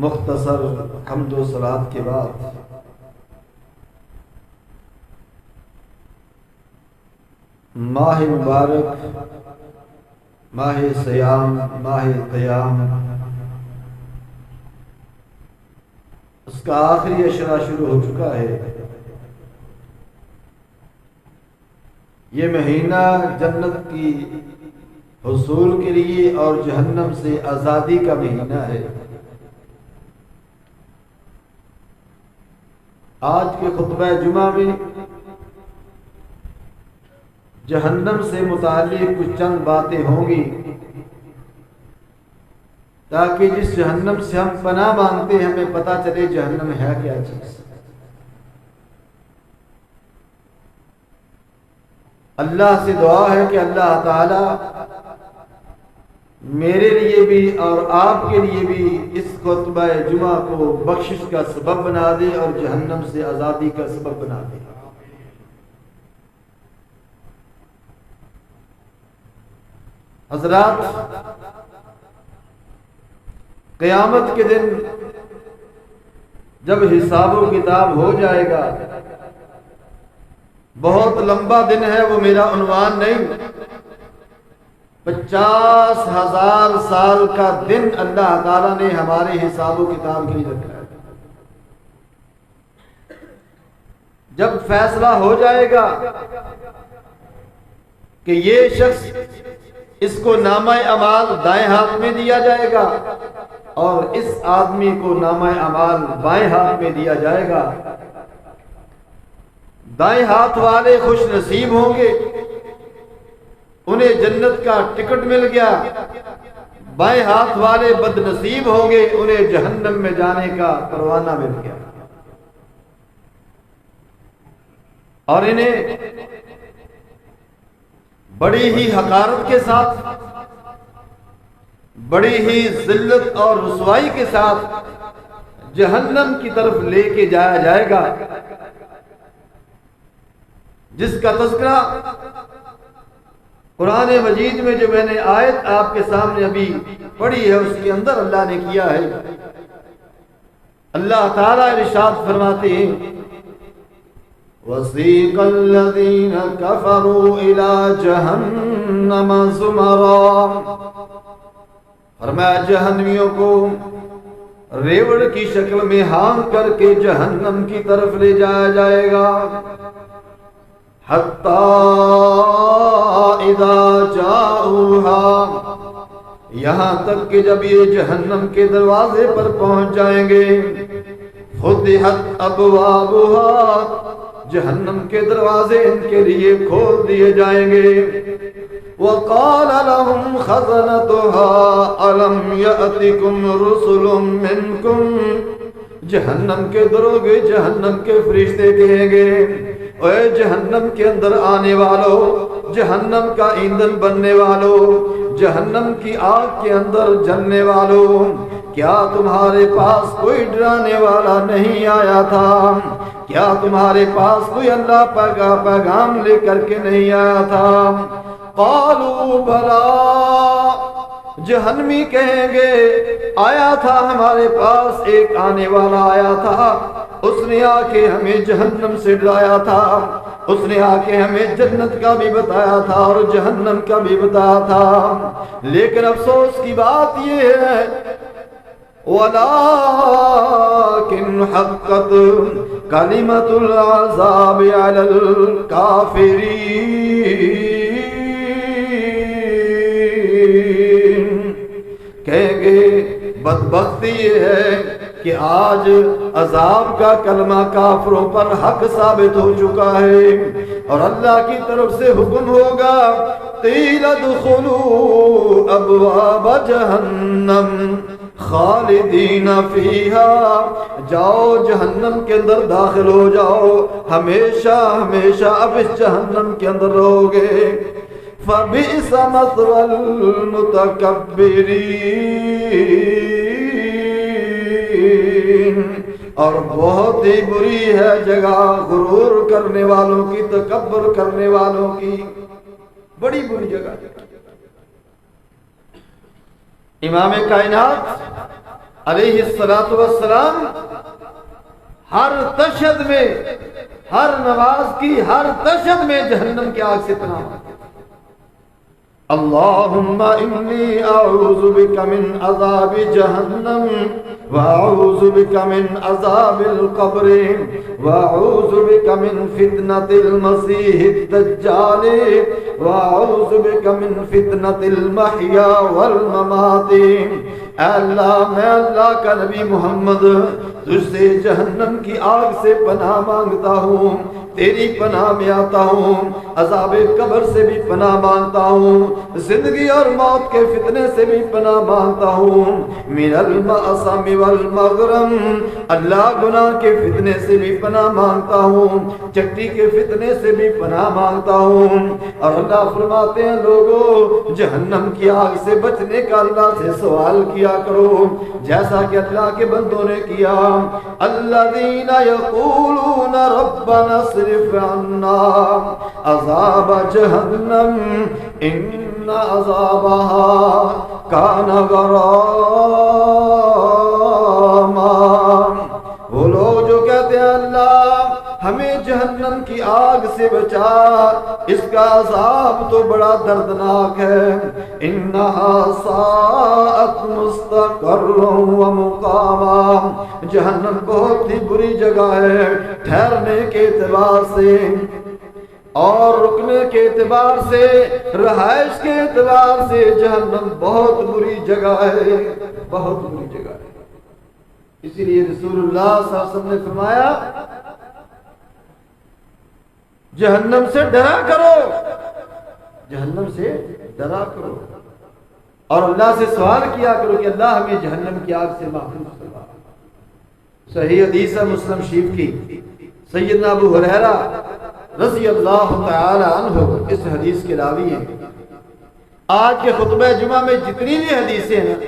مختصر حمد و صلات کے بعد ماہ مبارک، ماہ صیام، ماہ قیام، اس کا آخری اشرا شروع ہو چکا ہے۔ یہ مہینہ جنت کی حصول کے لیے اور جہنم سے آزادی کا مہینہ ہے۔ آج کے خطبہ جمعہ میں جہنم سے متعلق کچھ چند باتیں ہوں گی، تاکہ جس جہنم سے ہم پناہ مانگتے ہیں ہمیں پتہ چلے جہنم ہے کیا چیز۔ اللہ سے دعا ہے کہ اللہ تعالی میرے لیے بھی اور آپ کے لیے بھی اس خطبہ جمعہ کو بخشش کا سبب بنا دے اور جہنم سے آزادی کا سبب بنا دے۔ حضرات، قیامت کے دن جب حساب و کتاب ہو جائے گا، بہت لمبا دن ہے، وہ میرا عنوان نہیں، 50,000 سال کا دن اللہ تعالیٰ نے ہمارے حساب و کتاب کے لیے رکھا ہے۔ جب فیصلہ ہو جائے گا کہ یہ شخص، اس کو نامہ اعمال دائیں ہاتھ میں دیا جائے گا اور اس آدمی کو نامہ اعمال بائیں ہاتھ میں دیا جائے گا، دائیں ہاتھ والے خوش نصیب ہوں گے، انہیں جنت کا ٹکٹ مل گیا، بائیں ہاتھ والے بد نصیب ہوں گے، انہیں جہنم میں جانے کا پروانہ مل گیا۔ اور انہیں بڑی ہی حقارت کے ساتھ، بڑی ہی ذلت اور رسوائی کے ساتھ جہنم کی طرف لے کے جایا جائے گا، جس کا تذکرہ قرآن مجید میں جو میں نے آیت آپ کے سامنے ابھی پڑھی ہے اس کے اندر اللہ نے کیا ہے۔ اللہ تعالیٰ ارشاد فرماتے ہیں، وَسِيقَ الَّذِينَ كَفَرُوا إِلَى جَهَنَّمَ زُمَرًا، فرمایا جہنمیوں کو ریوڑ کی شکل میں ہانک کر کے جہنم کی طرف لے جایا جائے گا، حَتَّى إِذَا جَاءُوهَا، یہاں تک کہ جب یہ جہنم کے دروازے پر پہنچ جائیں گے، فُتِحَتْ أَبْوَابُهَا، جہنم کے دروازے ان کے لیے کھول دیے جائیں گے، وَقَالَ لَهُمْ خَزَنَتُهَا أَلَمْ يَأْتِكُمْ رُسُلٌ مِّنْكُمْ، جہنم کے دروگے، جہنم کے فرشتے کہیں گے، اے جہنم کے اندر آنے والو، جہنم کا ایندھن بننے والو، جہنم کی آگ کے اندر جلنے والو، کیا تمہارے پاس کوئی ڈرانے والا نہیں آیا تھا؟ کیا تمہارے پاس کوئی اللہ کا پیغام لے کر کے نہیں آیا تھا؟ قالوا بلا، جہنمی کہیں گے آیا تھا، ہمارے پاس ایک آنے والا آیا تھا، اس نے آ کے ہمیں جہنم سے ڈرایا تھا، اس نے آ کے ہمیں جنت کا بھی بتایا تھا اور جہنم کا بھی بتایا تھا، لیکن افسوس کی بات یہ ہے، وَلَٰكِنْ حَقَّتْ كَلِمَةُ الْعَذَابِ عَلَى الْكَافِرِينَ، کہیں گے بدبختی یہ ہے کہ آج عذاب کا کلمہ کافروں پر حق ثابت ہو چکا ہے، اور اللہ کی طرف سے حکم ہوگا، قِيلَ ادْخُلُوا أَبْوَابَ جَهَنَّمَ خالدین فیہا، جاؤ جہنم کے اندر داخل ہو جاؤ، ہمیشہ ہمیشہ اب اس جہنم کے اندر رہو گے، فبئس مثوى المتکبرین، اور بہت ہی بری ہے جگہ غرور کرنے والوں کی، تکبر کرنے والوں کی، بڑی بری جگہ۔ امام کائنات علیہ الصلوۃ والسلام ہر تشہد میں، ہر نماز کی ہر تشہد میں جہنم کی آگ سے پناہ مانگتے تھے۔ اللہم انی اعوذ بک من عذاب جہنم واعوذ بک من عذاب القبر واعوذ بک من فتنۃ المسیح الدجال واعوذ بک من فتنۃ المحیا والممات۔ اے اللہ، میں اللہ کا نبی محمد تجھ سے جہنم کی آگ سے پناہ مانگتا ہوں، تیری پناہ میں آتا ہوں، عذاب قبر سے بھی پناہ مانگتا ہوں، زندگی اور موت کے فتنے سے بھی پناہ مانگتا ہوں، من المعصم والمغرم، اللہ گناہ کے فتنے سے بھی پناہ مانگتا ہوں، چٹی کے فتنے سے بھی پناہ مانگتا ہوں۔ اور اللہ فرماتے ہیں لوگوں جہنم کی آگ سے بچنے کا اللہ سے سوال کیا کرو، جیسا کہ اللہ کے بندوں نے کیا۔ الذین یقولون ربنا اصرف عنا عذاب جہنم ان عذابها کان غراما۔ وہ لوگ جو کہتے ہیں اللہ ہمیں جہنم کی آگ سے بچا، اس کا عذاب تو بڑا دردناک ہے، انہا ساءت مستقرا و مقاما، جہنم بہت ہی بری جگہ ہے ٹھہرنے کے اعتبار سے اور رکنے کے اعتبار سے، رہائش کے اعتبار سے جہنم بہت بری جگہ ہے، بہت بری جگہ ہے۔ اسی لیے رسول اللہ صلی اللہ علیہ وسلم نے فرمایا جہنم سے ڈرا کرو، جہنم سے ڈرا کرو، اور اللہ سے سوال کیا کرو کہ اللہ ہمیں جہنم کی آگ سے محفوظ فرما۔ صحیح حدیث ہے مسلم شریف کی، سیدنا ابو ہریرہ رضی اللہ تعالی عنہ اس حدیث کے راوی ہیں۔ آج کے خطبہ جمعہ میں جتنی بھی حدیثیں ہیں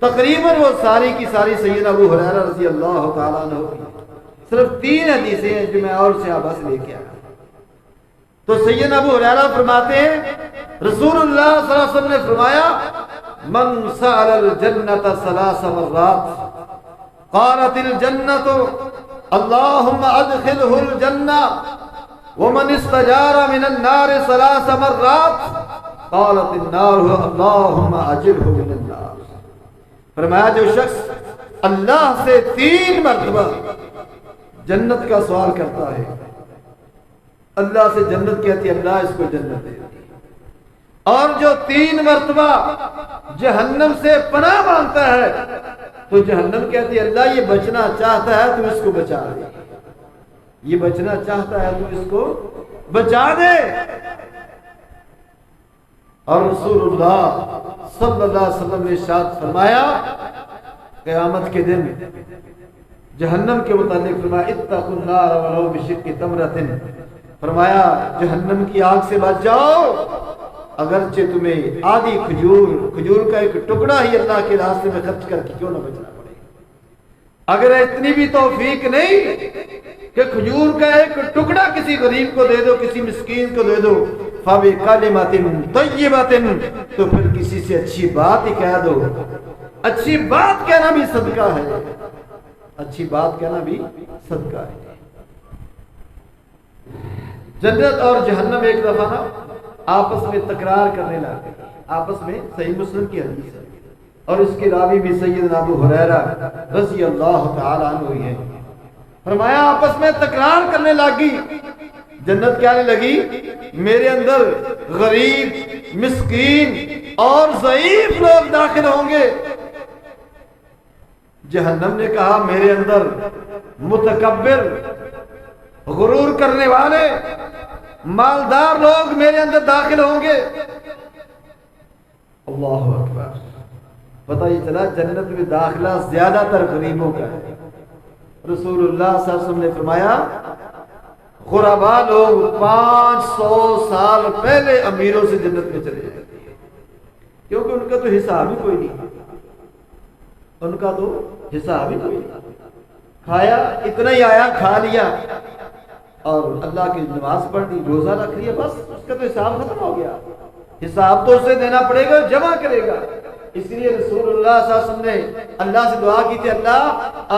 تقریباً وہ ساری کی ساری سیدنا ابو ہریرہ رضی اللہ تعالی عنہ کی، صرف 3 حدیثیں ہیں جو میں اور صحابہ سے لے کے آیا۔ تو سیدنا ابو ہریرہ فرماتے ہیں رسول اللہ صلی اللہ علیہ وسلم نے فرمایا من سأل الجنت 3 مرات قالت الجنت اللہم ادخلہ الجنہ ومن استجار من النار 3 مرات قالت النار اللہم اجرہ من النار۔ فرمایا جو شخص اللہ سے 3 مرتبہ جنت کا سوال کرتا ہے، اللہ سے جنت کہتی ہے اللہ اس کو جنت دے، اور جو 3 مرتبہ جہنم سے پناہ مانگتا ہے تو جہنم کہتی ہے اللہ یہ بچنا چاہتا ہے تو اس کو بچا دے، یہ بچنا چاہتا ہے تو اس کو بچا دے۔ اور رسول اللہ صلی اللہ علیہ وسلم نے ارشاد فرمایا قیامت کے دن جہنم کے متعلق فرمایا اتقوا النار ولو بشق تمرۃ، فرمایا جہنم کی آگ سے بچ جاؤ اگرچہ تمہیں آدھی کھجور کا ایک ٹکڑا ہی اللہ کے راستے میں خرچ کر کے کیوں نہ بچنا پڑے۔ اگر اتنی بھی توفیق نہیں کہ کھجور کا ایک ٹکڑا کسی غریب کو دے دو، کسی مسکین کو دے دو، فَبِكَلِمَةٍ طَيِّبَةٍ، تو پھر کسی سے اچھی بات ہی کہہ دو۔ اچھی بات کہنا بھی صدقہ ہے، اچھی بات کہنا بھی صدقہ ہے۔ جنت اور جہنم ایک دفعہ نا آپس میں تکرار کرنے لگے، آپس میں، صحیح مسلم کی حدیث ہے اور اس کے راوی بھی سیدنا ابو ہریرہ رضی اللہ تعالی عنہ ہیں۔ فرمایا آپس میں تکرار کرنے لگی، جنت کہنے لگی میرے اندر غریب، مسکین اور ضعیف لوگ داخل ہوں گے۔ جہنم نے کہا میرے اندر متکبر، غرور کرنے والے، مالدار لوگ میرے اندر داخل ہوں گے۔ اللہ اکبر، پتہ یہ چلا جنت میں داخلہ زیادہ تر غریبوں کا ہے۔ رسول اللہ صلی اللہ علیہ وسلم نے فرمایا غربا لوگ 500 سال پہلے امیروں سے جنت میں چلے جائیں گے، کیونکہ ان کا تو حساب ہی کوئی نہیں، ان کا تو حساب ہی کوئی نہیں، کھایا اتنا ہی آیا، کھا لیا اور اللہ کی نماز پڑھ دی، روزہ رکھ لیا، بس اس کا تو حساب ختم ہو گیا۔ حساب تو اسے دینا پڑے گا، جمع کرے گا، اس لیے رسول اللہ صلی اللہ علیہ وسلم نے اللہ سے دعا کی تھی، اللہ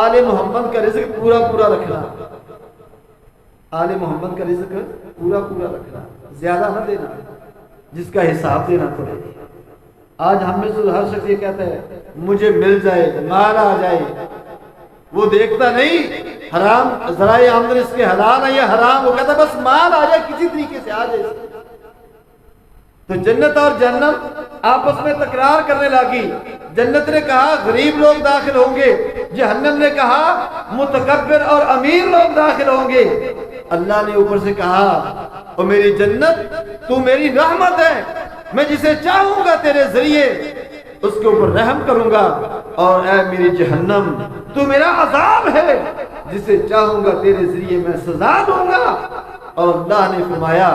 آل محمد کا رزق پورا پورا رکھنا، آل محمد کا رزق پورا پورا رکھنا، زیادہ نہ دینا جس کا حساب دینا پڑے۔ آج ہم میں سے ہر شخص یہ کہتا ہے مجھے مل جائے، مال آ جائے، وہ دیکھتا نہیں حرام ذرائع آمدنی اس کے حلال ہے یا حرام، وہ کہتا بس مال آ جائے، کسی طریقے سے آ جائے۔ تو جنت اور جہنم آپس میں تکرار کرنے لگی۔ جنت نے کہا غریب لوگ داخل ہوں گے، جہنم نے کہا متکبر اور امیر لوگ داخل ہوں گے۔ اللہ نے اوپر سے کہا او میری جنت تو میری رحمت ہے، میں جسے چاہوں گا تیرے ذریعے اس کے اوپر رحم کروں گا، اور اے میری جہنم تو میرا عذاب ہے، جسے چاہوں گا تیرے ذریعے میں سزا دوں گا۔ اور اللہ نے فرمایا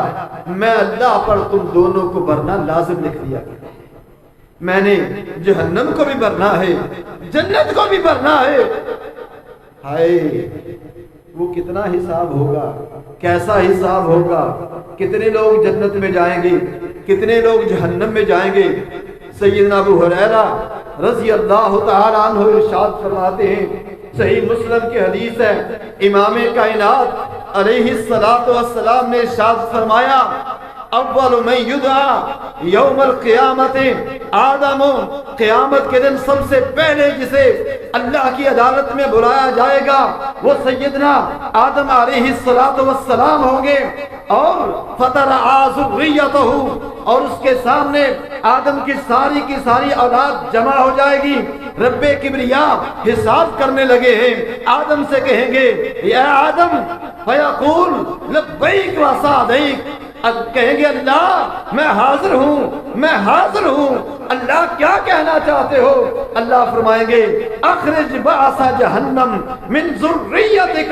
میں اللہ پر تم دونوں کو بھرنا لازم لکھ دیا، میں نے جہنم کو بھی بھرنا ہے، جنت کو بھی بھرنا ہے۔ ہائے وہ کتنا حساب ہوگا، کیسا حساب ہوگا، کتنے لوگ جنت میں جائیں گے، کتنے لوگ جہنم میں جائیں گے۔ سیدنا ابو ہریرہ رضی اللہ تعالی عنہ ارشاد فرماتے ہیں، صحیح مسلم کی حدیث ہے، امام کائنات علیہ السلام نے ارشاد فرمایا اول من یدعا یوم القیامت آدم، قیامت کے دن سب سے پہلے جسے اللہ کی عدالت میں بلایا جائے گا وہ سیدنا آدم علیہ السلام ہوں گے، اور فترعا ذریتہ، اور اس کے سامنے آدم کی ساری اولاد جمع ہو جائے گی۔ رب کبریا حساب کرنے لگے ہیں، آدم سے کہیں گے یا آدم، فیقول لبیک و سعدیک، کہیں گے اللہ میں حاضر ہوں، اللہ کیا کہنا چاہتے ہو؟ اللہ فرمائیں گے اخرج بعث جہنم من ذریتک،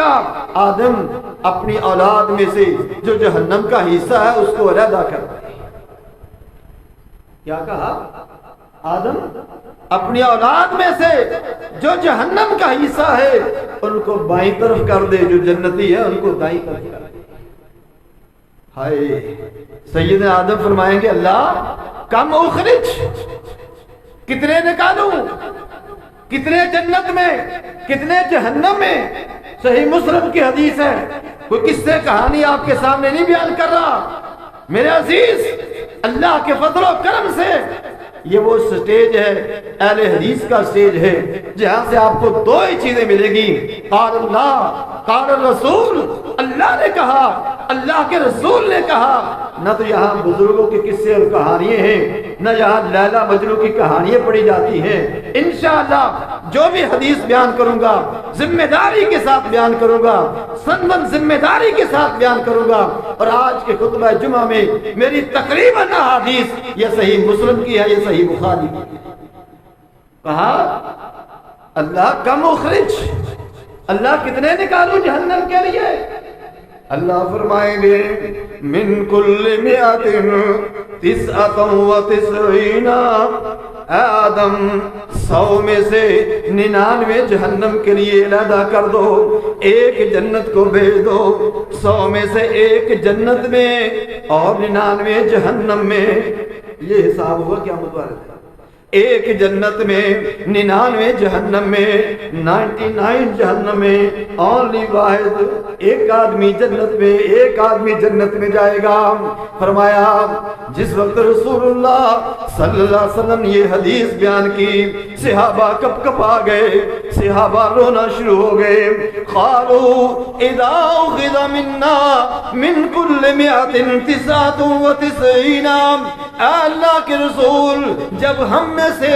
آدم اپنی اولاد میں سے جو جہنم کا حصہ ہے اس کو علیحدہ کر۔ کیا کہا؟ آدم اپنی اولاد میں سے جو جہنم کا حصہ ہے ان کو بائیں طرف کر دے، جو جنتی ہے ان کو دائیں طرف کر دے۔ ہائے سیدنا آدم فرمائیں گے اللہ کم اخرج، کتنے نکالوں، کتنے جنت میں کتنے جہنم میں۔ صحیح مسلم کی حدیث ہے، کوئی قصے کہانی آپ کے سامنے نہیں بیان کر رہا میرے عزیز، اللہ کے فضل و کرم سے یہ وہ سٹیج ہے، اہل حدیث کا سٹیج ہے، جہاں سے آپ کو دو ہی چیزیں ملے گی، قال اللہ قال الرسول، اللہ نے کہا اللہ کے رسول نے کہا۔ نہ تو یہاں بزرگوں کے قصے اور کہانیاں ہیں، نہ یہاں لیلا مجنوں کی کہانیاں پڑھی جاتی ہیں۔ انشاءاللہ جو بھی حدیث بیان کروں گا ذمہ داری کے ساتھ بیان کروں گا، سندن ذمہ داری کے ساتھ بیان کروں گا۔ اور آج کے خطبہ جمعہ میں میری تقریباً احادیث یہ صحیح مسلم کی ہے، یہ صحیح بخاری کی۔ کہا اللہ کم اخرج، اللہ کتنے نکالوں جہنم کے لیے؟ اللہ فرمائیں گے من کل مئات تسعۃ و تسعین، اے آدم 100 میں سے 99 جہنم کے لیے علیحدہ کر دو، ایک جنت کو بھیج دو، 100 میں سے ایک جنت میں اور 99 جہنم میں۔ یہ حساب ہوا قیامت والے دن، ایک جنت میں 99 جہنم میں، 99 جہنم میں، اونلی واحد ایک آدمی جنت میں، ایک آدمی جنت میں جائے گا۔ فرمایا جس وقت رسول اللہ صلی اللہ علیہ وسلم نے یہ حدیث بیان کی، صحابہ کپ کپ آ گئے، صحابہ رونا شروع ہو گئے۔ قالوا اذا اخذ منا من كل 199، اے اللہ کے رسول جب ہم میں سے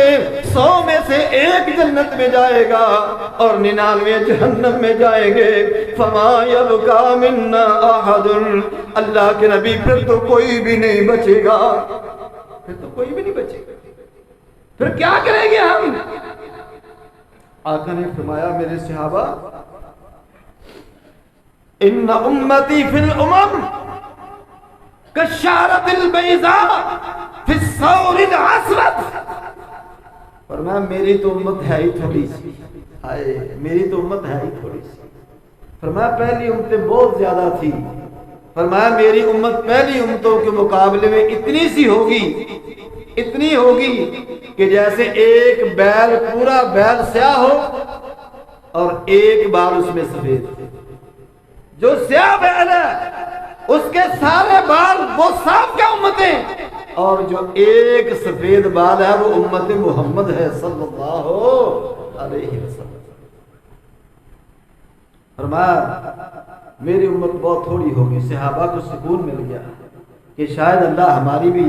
100 میں سے ایک جنت میں جائے گا اور 99 جہنم میں جائیں گے، فما یبقى منا احد، اللہ کے نبی پھر تو کوئی بھی نہیں بچے گا، پھر تو کوئی بھی نہیں بچے گا، پھر کیا کریں گے ہم؟ آقا نے فرمایا میرے صحابہ ان امتی فی الامم کالشعرۃ البیضاء فی الثور الاسود، فرمایا میری تو امت ہے ہی تھوڑی سی، میری تو امت ہے ہی تھوڑی سی۔ فرمایا پہلی امتیں بہت زیادہ تھی، فرمایا میری امت پہلی امتوں کے مقابلے میں اتنی سی ہوگی، اتنی ہوگی کہ جیسے ایک بیل پورا بیل سیاہ ہو اور ایک بال اس میں سفید. جو سیاہ بیل ہے اس کے سارے بال وہ صاف کیا امتیں، اور جو ایک سفید بال ہے وہ امت محمد ہے صلی اللہ علیہ وسلم. فرمایا میری امت بہت تھوڑی ہوگی. صحابہ کو سکون مل گیا کہ شاید اللہ ہماری بھی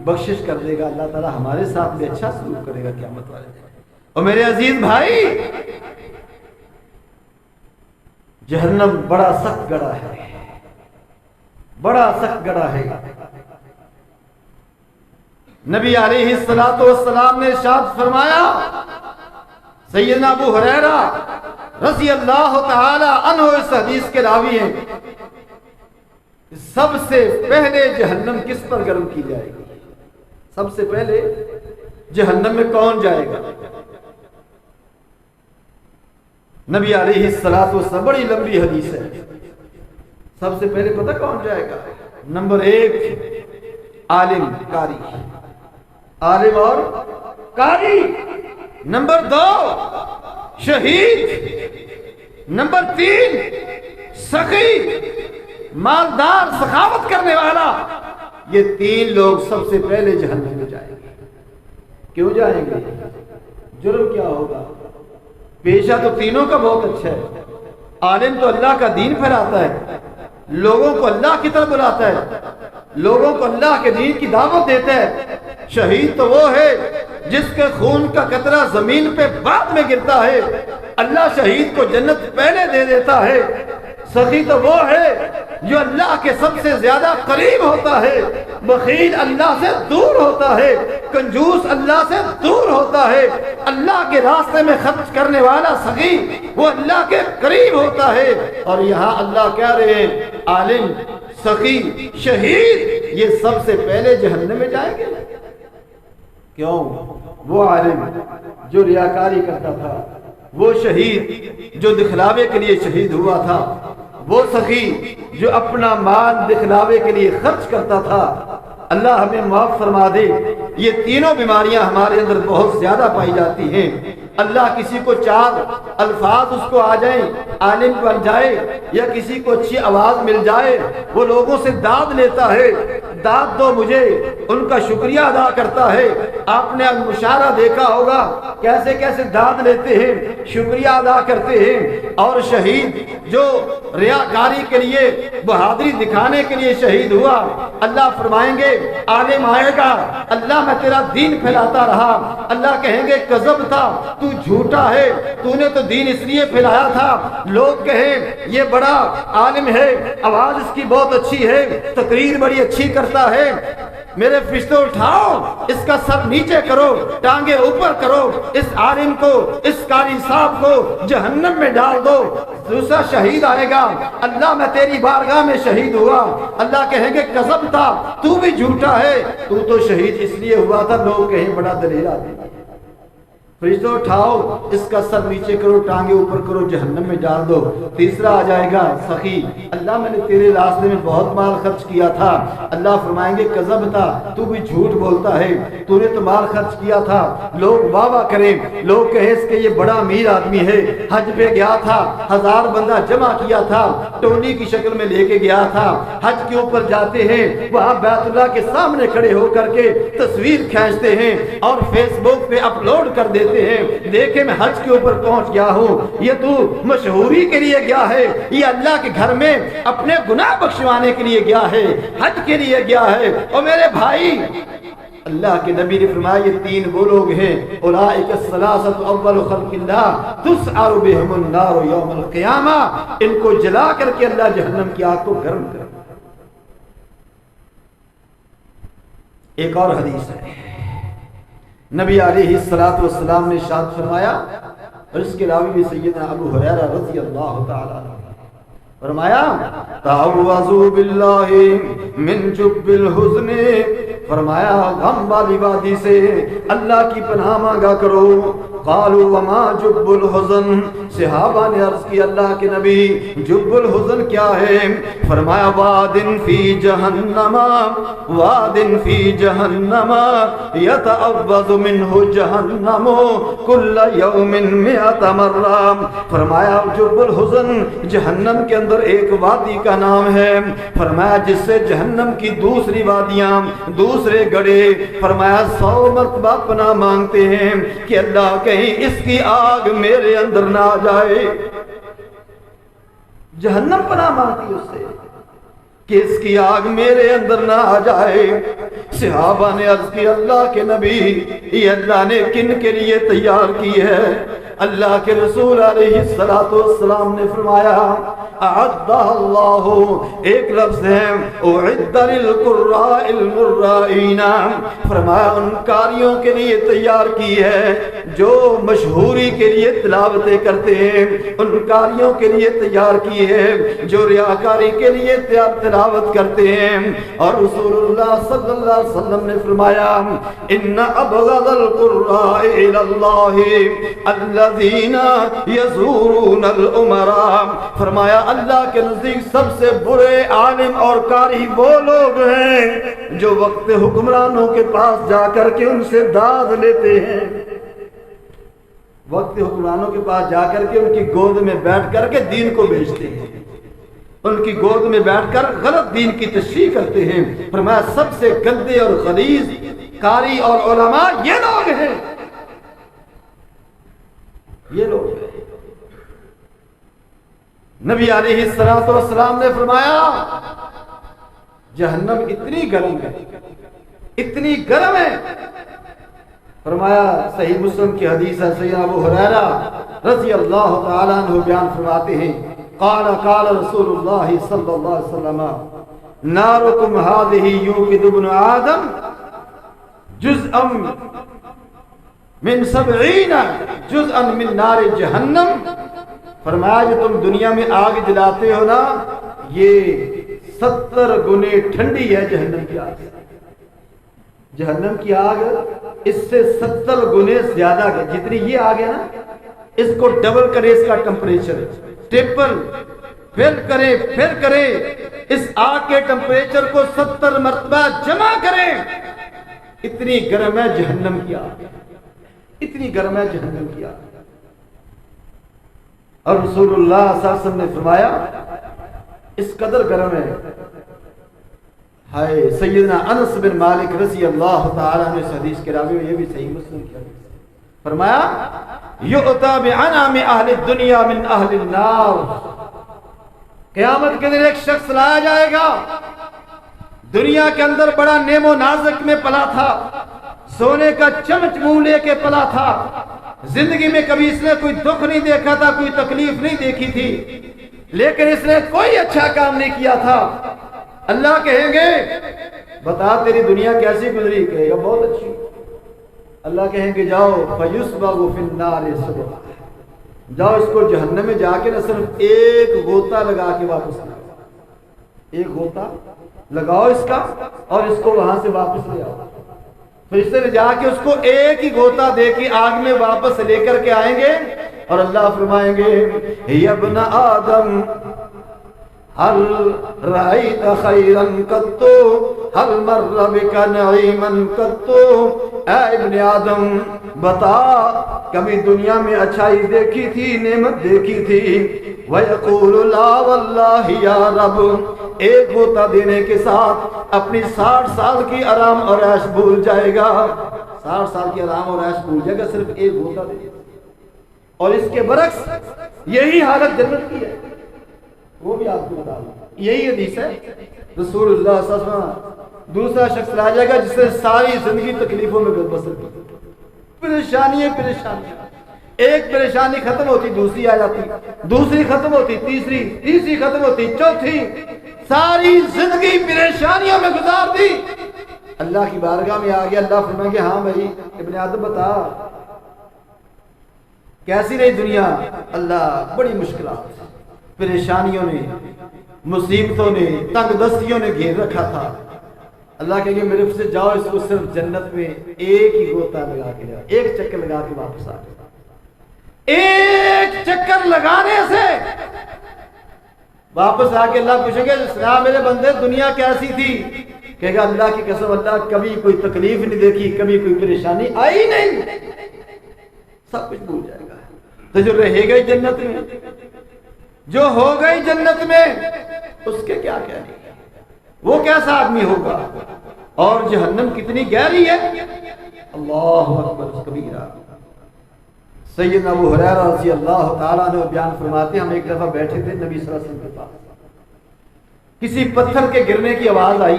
بخشش کر دے گا، اللہ تعالیٰ ہمارے ساتھ بھی اچھا سلوک کرے گا قیامت والے دن. اور میرے عزیز بھائی، جہنم بڑا سخت گڑھا ہے، بڑا سخت گڑھا ہے. نبی علیہ السلام نے ارشاد فرمایا، سیدنا ابو ہریرہ رضی اللہ تعالی عنہ اس حدیث کے راوی ہیں، سب سے پہلے جہنم کس پر گرم کی جائے گی؟ سب سے پہلے جہنم میں کون جائے گا؟ نبی علیہ السلام، بڑی لمبی حدیث ہے. سب سے پہلے پتہ کون جائے گا؟ نمبر 1 عالم قاری، عالم اور قاری. نمبر 2 شہید. نمبر 3 سخی، مالدار، سخاوت کرنے والا. یہ 3 لوگ سب سے پہلے جہنم میں جائیں گے. کیوں جائیں گے؟ جرم کیا ہوگا؟ پیشہ تو تینوں کا بہت اچھا ہے. عالم تو اللہ کا دین پھیلاتا ہے، لوگوں کو اللہ کی طرف بلاتا ہے، لوگوں کو اللہ کے دین کی دعوت دیتا ہے. شہید تو وہ ہے جس کے خون کا قطرہ زمین پہ بعد میں گرتا ہے، اللہ شہید کو جنت پہلے دے دیتا ہے. سخی تو وہ ہے جو اللہ کے سب سے زیادہ قریب ہوتا ہے، بخیل اللہ سے دور ہوتا ہے، کنجوس اللہ سے دور ہوتا ہے. اللہ کے راستے میں خرچ کرنے والا سخی وہ اللہ کے قریب ہوتا ہے. اور یہاں اللہ کہہ رہے ہیں عالم، سخی، شہید یہ سب سے پہلے جہنم میں جائیں گے. کیوں؟ وہ عالم جو ریاکاری کرتا تھا، وہ شہید جو دکھلاوے کے لیے شہید ہوا تھا، وہ سخی جو اپنا مال دکھلاوے کے لیے خرچ کرتا تھا. اللہ ہمیں معاف فرما دے. یہ تینوں بیماریاں ہمارے اندر بہت زیادہ پائی جاتی ہیں. اللہ کسی کو 4 الفاظ اس کو آ جائیں، عالم بن جائے، یا کسی کو اچھی آواز مل جائے، وہ لوگوں سے داد لیتا ہے، داد دو مجھے، ان کا شکریہ ادا کرتا ہے. آپ نے مشاہرہ دیکھا ہوگا کیسے کیسے داد لیتے ہیں، شکریہ ادا کرتے ہیں. اور شہید جو ریاکاری کے لیے، بہادری دکھانے کے لیے شہید ہوا، اللہ فرمائیں گے عالم آئے گا، اللہ میں تیرا دین پھیلاتا رہا. اللہ کہیں گے کذب تھا، تو جھوٹا ہے، تو نے تو دین اس لیے پھیلایا تھا. لوگ کہیں یہ بڑا عالم ہے، آواز اس کی بہت اچھی ہے، تقریر بڑی اچھی کرتا ہے. میرے فرشتوں اٹھاؤ، اس کا سر نیچے کرو، ٹانگیں اوپر کرو، اس عالم کو، اس قاری صاحب کو جہنم میں ڈال دو. دوسرا شہید آئے گا، اللہ میں تیری بارگاہ میں شہید ہوا. اللہ کہیں گے کذب تھا، تو بھی جھوٹا ہے، تو شہید اس لیے ہوا تھا. لوگ کہیں بڑا دلیر آدمی. فرشتوں اٹھاؤ، اس کا سر نیچے کرو، ٹانگیں اوپر کرو، جہنم میں ڈال دو. تیسرا آ جائے گا سخی، اللہ میں نے تیرے راستے میں بہت مال خرچ کیا تھا. اللہ فرمائیں گے کذب تھا، تو بھی جھوٹ بولتا ہے، تو نے تو مال خرچ کیا تھا. لوگ واہ واہ کریں، لوگ کہیں اس کے یہ بڑا امیر آدمی ہے، حج پہ گیا تھا، 1000 بندہ جمع کیا تھا، ٹولی کی شکل میں لے کے گیا تھا. حج کے اوپر جاتے ہیں، وہاں بیت اللہ کے سامنے کھڑے ہو کر کے تصویر کھینچتے ہیں اور فیس بک پہ اپلوڈ کر دیتے ہیں، دیکھیں میں حج کے اوپر پہنچ گیا ہوں. یہ تو مشہوری کے لیے گیا ہے، یہ اللہ کے گھر میں اپنے گناہ بخشوانے کے لیے گیا ہے، حج کے لیے گیا ہے. اور میرے بھائی، اللہ کے نبی نے فرمایا یہ 3 وہ لوگ ہیں، اولئک الثلاثۃ اول خلق اللہ تسعر بهم النار یوم القیامہ. ان کو جلا کر کے اللہ جہنم کی آگ کو گرم کرے. ایک اور حدیث ہے، نبی علیہ السلام نے ارشاد فرمایا، اور اس کے راوی بھی سیدنا ابو ہریرہ رضی اللہ تعالی عنہ، فرمایا تعوذوا باللہ من جب الحزن. فرمایا غم والی وادی سے اللہ کی پناہ مانگا کرو. قالوا وما جب الحزن، صحابہ نے عرض کی اللہ کے نبی جب الحزن کیا ہے؟ فرمایا وادن فی جہنم، وادن فی جہنم یتعوذ منہ جہنم کل یوم 100 مرہ۔ فرمایا جب الحزن جہنم کے اندر ایک وادی کا نام ہے، فرمایا جس سے جہنم کی دوسری وادیاں، دوسرے گڑھے فرمایا 100 مرتبہ پناہ مانگتے ہیں کہ اللہ کہیں اس کی آگ میرے اندر نہ آ جائے۔ جہنم پناہ مانگتی اس سے کہ اس کی آگ میرے اندر نہ آ جائے۔ صحابہ نے عرض کی اللہ کے نبی یہ اللہ نے کن کے لیے تیار کی ہے؟ اللہ کے رسول علیہ السلام نے فرمایا اعد اللہ، ایک لفظ ہے اعد للقراء المرائین، فرمایا ان قاریوں کے لیے تیار کی ہے جو مشہوری کے لیے تلاوتیں کرتے ہیں، ان قاریوں کے لیے تیار کی ہے جو ریاکاری کے لیے تلاوت کرتے ہیں۔ اور رسول اللہ صلی اللہ علیہ وسلم نے فرمایا ان ابغض القراء الى اللہ الذین یزورون الامراء، فرمایا اللہ کے نزدیک سب سے برے عالم اور قاری وہ لوگ ہیں جو وقت حکمرانوں کے پاس جا کر کے ان سے داد لیتے ہیں، وقت حکمرانوں کے پاس جا کر کے ان کی گود میں بیٹھ کر کے دین کو بیچتے ہیں، ان کی گود میں بیٹھ کر غلط دین کی تشریح کرتے ہیں۔ فرمایا سب سے گندے اور غلیظ قاری اور علماء یہ لوگ ہیں، یہ لوگ ہیں۔ نبی علیہ السلام نے فرمایا جہنم اتنی گرم ہے، اتنی گرم ہے، فرمایا صحیح مسلم کی حدیث ہے، سیدنا ابو ہریرہ رضی اللہ تعالیٰ عنہ بیان فرماتے ہیں قال رسول اللہ صلی اللہ علیہ وسلم نارکم هذه یوقد ابن آدم جزءا من 70 جزءا من نار جہنم، فرمایا جو تم دنیا میں آگ جلاتے ہو نا یہ 70 گنے ٹھنڈی ہے جہنم کی آگ، جہنم کی آگ اس سے 70 گنے زیادہ ہے، جتنی یہ آگ ہے نا اس کو ڈبل کرے، اس کا ٹمپریچر ٹرپل پھر کرے اس آگ کے ٹمپریچر کو 70 مرتبہ جمع کریں، اتنی گرم ہے جہنم کی آگ، اتنی گرم ہے جہنم کی آگ۔ اور رسول اللہ صلی اللہ علیہ وسلم نے فرمایا اس قدر گرم ہے، ہائے سیدنا انس بن مالک رضی اللہ تعالیٰ عنہ اس حدیث کے راوی، یہ بھی صحیح مسلم کی حدیث، فرمایا یؤتی بعنام اہل الدنیا من اہل النار، قیامت کے دن ایک شخص لایا جائے گا دنیا کے اندر بڑا نیم و نازک میں پلا تھا، سونے کا چمچ منہ لے کے پلا تھا، زندگی میں کبھی اس نے کوئی دکھ نہیں دیکھا تھا، کوئی تکلیف نہیں دیکھی تھی، لیکن اس نے کوئی اچھا کام نہیں کیا تھا۔ اللہ کہیں گے بتا تیری دنیا کیسی گزری؟ کہے گا بہت اچھی۔ اللہ کہیں گے جاؤ فیسبغ فی النار سبغا، جاؤ اس کو جہنم میں جا کے نہ صرف ایک غوطہ لگا کے واپس لاؤ، ایک غوطہ لگاؤ اس کا اور اس کو وہاں سے واپس لے آؤ۔ فرشتے نے جا کے اس کو ایک ہی غوطہ دے کے آگ میں واپس لے کر کے آئیں گے اور اللہ فرمائیں گے یا ابن آدم هل رأيت خيرا قط هل مر بك نعيما قط، اے ابن آدم بتا کبھی دنیا میں اچھائی دیکھی تھی، نعمت دیکھی تھی؟ وَيَقُولُ لَا وَاللَّهِ يَا رَبُ، ایک غوطہ دینے کے ساتھ اپنی 60 سال کی آرام اور عیش بھول جائے گا، 60 سال کی آرام اور عیش بھول جائے گا صرف ایک غوطہ دے۔ اور اس کے برعکس یہی حالت جنت کی ہے، وہ بھی آپ کو بتا دوں، یہی حدیث ہے رسول اللہ صلی اللہ علیہ وسلم۔ دوسرا شخص لا جائے گا جس نے ساری زندگی تکلیفوں میں بسر کی، پریشانی ایک پریشانی ختم ہوتی دوسری آ جاتی، دوسری ختم ہوتی تیسری ختم ہوتی چوتھی، ساری زندگی پریشانیوں میں گزار دی، اللہ کی بارگاہ میں آ گیا، اللہ فرمائیں گے ہاں بھائی ابن آدم بتا کیسی رہی دنیا؟ اللہ بڑی مشکلات، پریشانیوں نے، مصیبتوں نے، تنگ دستیوں نے گھیر رکھا تھا۔ اللہ کہیں گے میرے سے جاؤ اس کو صرف جنت میں ایک ہی غوطہ لگا کے جاؤ، ایک چکر لگا کے واپس آ جاؤ۔ کر لگانے سے واپس آ کے اللہ پوچھیں گے سنا میرے بندے دنیا کیسی تھی؟ کہے گا اللہ کی قسم اللہ کبھی کوئی تکلیف نہیں دیکھی، کبھی کوئی پریشانی آئی نہیں، سب کچھ بھول جائے گا۔ تو جو رہے گئی جنت میں، جو ہو گئی جنت میں، اس کے کیا کہنے، وہ کیسا آدمی ہوگا؟ اور جہنم کتنی گہری ہے، اللہ اکبر کبیرہ۔ سیدنا ابو ہریرہ رضی اللہ تعالیٰ عنہ بیان فرماتے ہیں ہم ایک دفعہ بیٹھے تھے نبی صلی اللہ علیہ وسلم کے پاس، کسی پتھر کے گرنے کی آواز آئی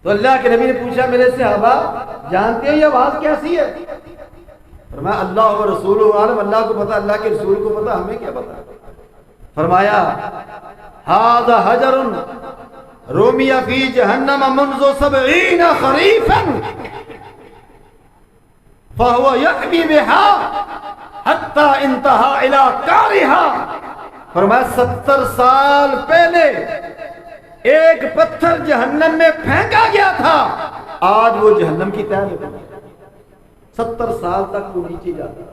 تو اللہ کے نبی نے پوچھا میرے صحابہ جانتے ہیں یہ آواز کیسی ہے؟ فرمایا اللہ و رسول عالم، اللہ کو پتا، اللہ کے رسول کو پتا، ہمیں کیا پتا۔ فرمایا ھذا حجر رمی فی جہنم منذ 70 خریفا فهو يحمي بها حتى انتهى الى كارها۔ فرمایا 70 سال پہلے ایک پتھر جہنم میں پھینکا گیا تھا، آج وہ جہنم کی تہ میں پہنچا، 70 سال تک وہ نیچے جاتا ہے۔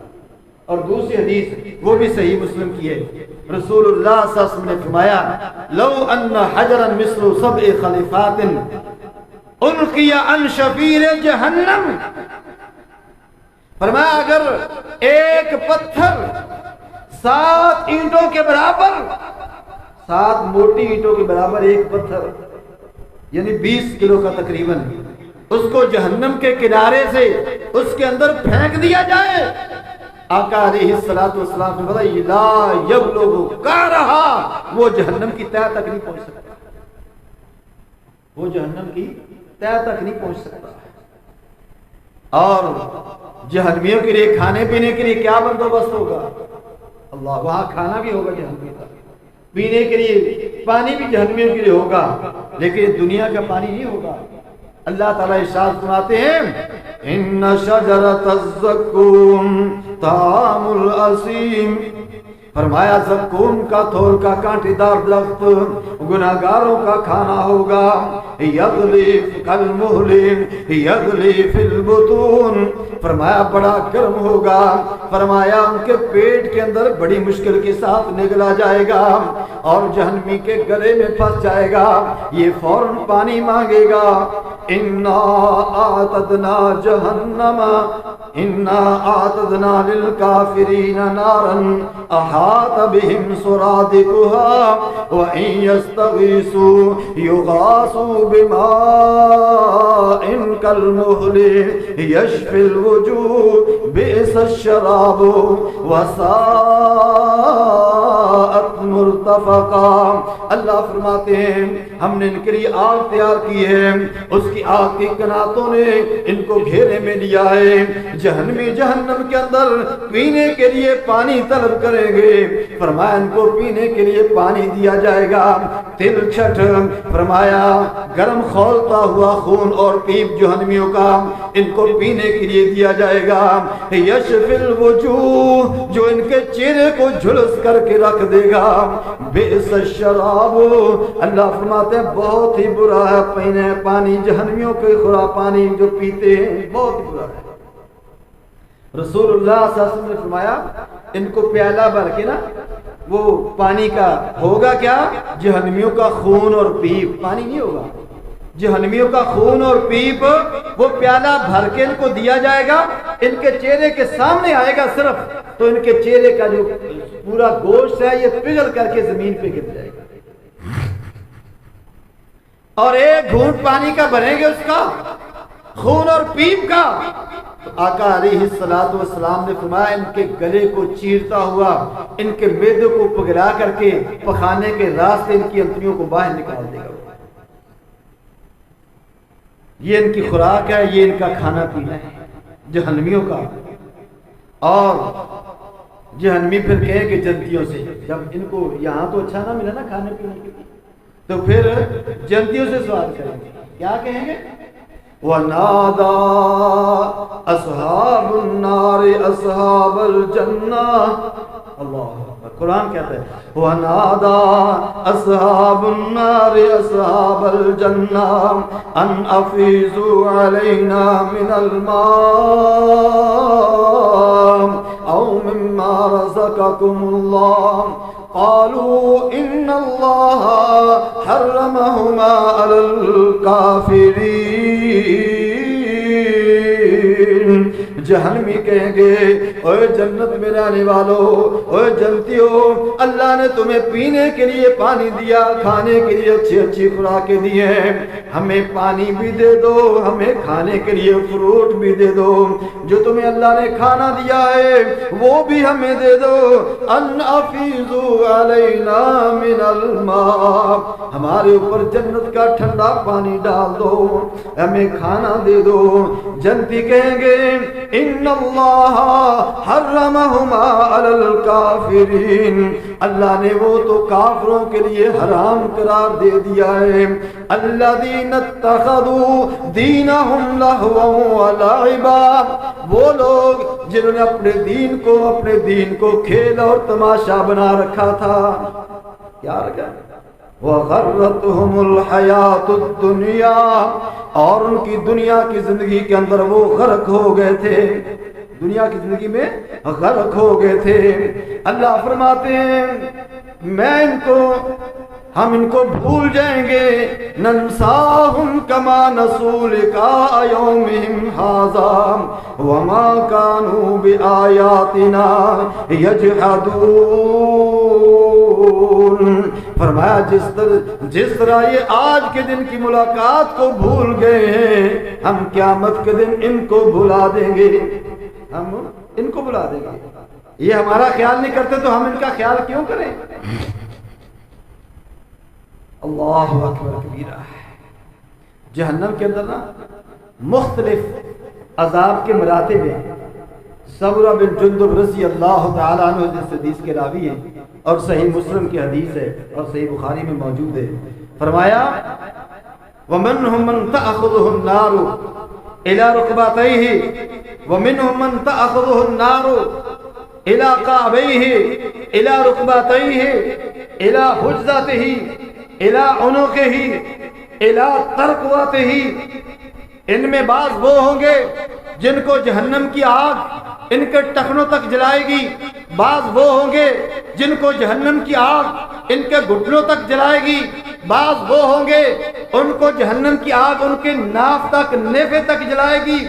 اور دوسری حدیث وہ بھی صحیح مسلم کی ہے، رسول اللہ صلی اللہ علیہ وسلم نے فرمایا لو ان حجرا مثل 7 خلیفات القی عن شفیر جہنم، فرمایا اگر ایک پتھر 7 اینٹوں کے برابر، 7 موٹی اینٹوں کے برابر ایک پتھر یعنی 20 کلو کا تقریباً، اس کو جہنم کے کنارے سے اس کے اندر پھینک دیا جائے، آقا علیہ الصلوۃ والسلام نے فرمایا لا یبلغ کارہا، وہ جہنم کی تہ تک نہیں پہنچ سکتا، وہ جہنم کی تہ تک نہیں پہنچ سکتا۔ اور جہنمیوں کے لیے کھانے پینے کے لیے کیا بندوبست ہوگا؟ اللہ، وہاں کھانا بھی ہوگا جہنمیوں کا، پینے کے لیے پانی بھی جہنمیوں کے لیے ہوگا، لیکن دنیا کا پانی نہیں ہوگا۔ اللہ تعالیٰ ارشاد فرماتے ہیں ان شجرۃ الزقوم طعام الاسیم، فرمایا زقوم کا تھور کا کانٹے دار درخت گناہگاروں کا کھانا ہوگا، یغلی کالمہل یغلی فی البطون، فرمایا بڑا گرم ہوگا، فرمایا ان کے پیٹ کے اندر بڑی مشکل کے ساتھ نگلا جائے گا اور جہنمی کے گلے میں پھنس جائے گا، یہ فوراً پانی مانگے گا۔ انا اعتدنا جہنم انا اعتدنا للکافرین نارا احاط بهم سرادقها وان يستغيثوا يغاثوا بماء كالمهل يشفي الوجوه بئس الشراب وساءت مرتفقا۔ اللہ فرماتے ہیں ہم نے ان کے لیے آگ تیار کی ہے، اس کی آگ کی کناتوں نے ان کو گھیرے میں لیا ہے، جہنمی جہنم کے اندر پینے کے لیے پانی طلب کریں گے، فرمایا ان کو پینے کے لیے پانی دیا جائے گا، تل چھٹ، فرمایا گرم کھولتا ہوا خون اور پیپ جہنمیوں کا ان کو پینے کے لیے دیا جائے گا، یشفی الوجوہ، جو ان کے چہرے کو جھلس کر کے رکھ دے گا، بئس الشراب، اللہ فرماتے ہیں بہت ہی برا ہے پینے پانی، جہنمیوں کے خورا پانی جو پیتے ہیں بہت ہی برا ہے۔ رسول اللہ صلی اللہ علیہ وسلم نے فرمایا ان کو پیالہ بھر کے نا وہ پانی کا ہوگا کیا؟ جہنمیوں کا خون اور پیپ، پانی نہیں ہوگا، جہنمیوں کا خون اور پیپ، وہ پیالہ بھر کے ان کو دیا جائے گا، ان کے چہرے کے سامنے آئے گا صرف، تو ان کے چہرے کا جو پورا گوشت ہے یہ پگھل کر کے زمین پہ گر جائے گا، اور ایک گھونٹ پانی کا بھریں گے اس کا خون اور پیپ کا، تو آقا علیہ الصلوۃ والسلام نے فرمایا ان کے گلے کو چیرتا ہوا، ان کے معدے کو پگھلا کر کے پخانے کے راستے ان کی انتڑیوں کو باہر نکال دے گا۔ یہ ان کی خوراک ہے، یہ ان کا کھانا پینا ہے جہنمیوں کا۔ اور جہنمی پھر کہیں کہ جنتیوں سے، جب ان کو یہاں تو اچھا نہ ملا نا کھانے پینے کے لیے، تو پھر جنتیوں سے سوال کریں گے، کیا کہیں گے؟ وَنَادَى أَصْحَابُ النَّارِ أَصْحَابَ الْجَنَّةِ، اللہ قرآن کہتا ہے وَنَادَى أَصْحَابُ النَّارِ أَصْحَابَ الْجَنَّةِ أَنْ أَفِيضُوا عَلَيْنَا مِنَ الْمَاءِ، أو مما رزقكم الله قالوا إن الله حرمهما على الكافرين. جہنمی کہیں گے اوے جنت میں رہنے والوں، اوے جنتیوں، اللہ نے تمہیں پینے کے لیے پانی دیا، کھانے کے لیے اچھی اچھی خوراکیں دی ہیں، ہمیں پانی بھی دے دو، ہمیں کھانے کے لیے فروٹ بھی دے دو، جو تمہیں اللہ نے کھانا دیا ہے وہ بھی ہمیں دے دو. ان افیضوا علینا من الماء، ہمارے اوپر جنت کا ٹھنڈا پانی ڈال دو، ہمیں کھانا دے دو. جنتی کہیں گے ان اللہ حرمہما علی الکافرین، اللہ نے وہ تو کافروں کے لیے حرام قرار دے دیا ہے. الذین اتخذوا دینہم لہوا ولعبا، وہ لوگ جنہوں نے اپنے دین کو کھیل اور تماشا بنا رکھا تھا. کیا رکھا؟ وَغَرَّتْهُمُ الْحَيَاةُ الدُّنْيَا، اور ان کی دنیا کی زندگی کے اندر وہ غرق ہو گئے تھے، دنیا کی زندگی میں غرق ہو گئے تھے. اللہ فرماتے ہیں ہم ان کو بھول جائیں گے. ننساہم کما نسوا لقاء یومہم ھذا وما کانوا بآیاتنا یجحدون. فرمایا جس طرح یہ آج کے دن کی ملاقات کو بھول گئے ہیں، ہم قیامت کے دن ان کو بھلا دیں گے. ہم ان کو بھلا دیں گے. یہ ہمارا خیال نہیں کرتے تو ہم ان کا خیال کیوں کریں؟ اللہ اکبر کبیرہ. جہنم کے اندر نا مختلف عذاب کے مراتب ہیں. سمرہ بن جندب رضی اللہ تعالیٰ عنہ جس حدیث کے راوی ہیں اور صحیح مسلم کی حدیث ہے اور صحیح بخاری میں موجود ہے، فرمایا وَمِنْهُمْ مَنْ تَأْخُذُهُ النَّارُ إِلَى رُكْبَتَيْهِ وَمِنْهُمْ مَنْ تَأْخُذُهُ النَّارُ إِلَى قَعْبَيْهِ إِلَى رُكْبَتَيْهِ إِلَى حُجْزَتِهِ إِلَى عُنُقِهِ إِلَى تَرْقُوَتِهِ. ان میں بعض وہ ہوں گے جن کو جہنم کی آگ ان کے ٹخنوں تک جلائے گی، بعض وہ ہوں گے جن کو جہنم کی آگ ان کے گھٹنوں تک جلائے گی، بعض وہ ہوں گے ان کو جہنم کی آگ ان کے ناف تک نیفے تک جلائے گی،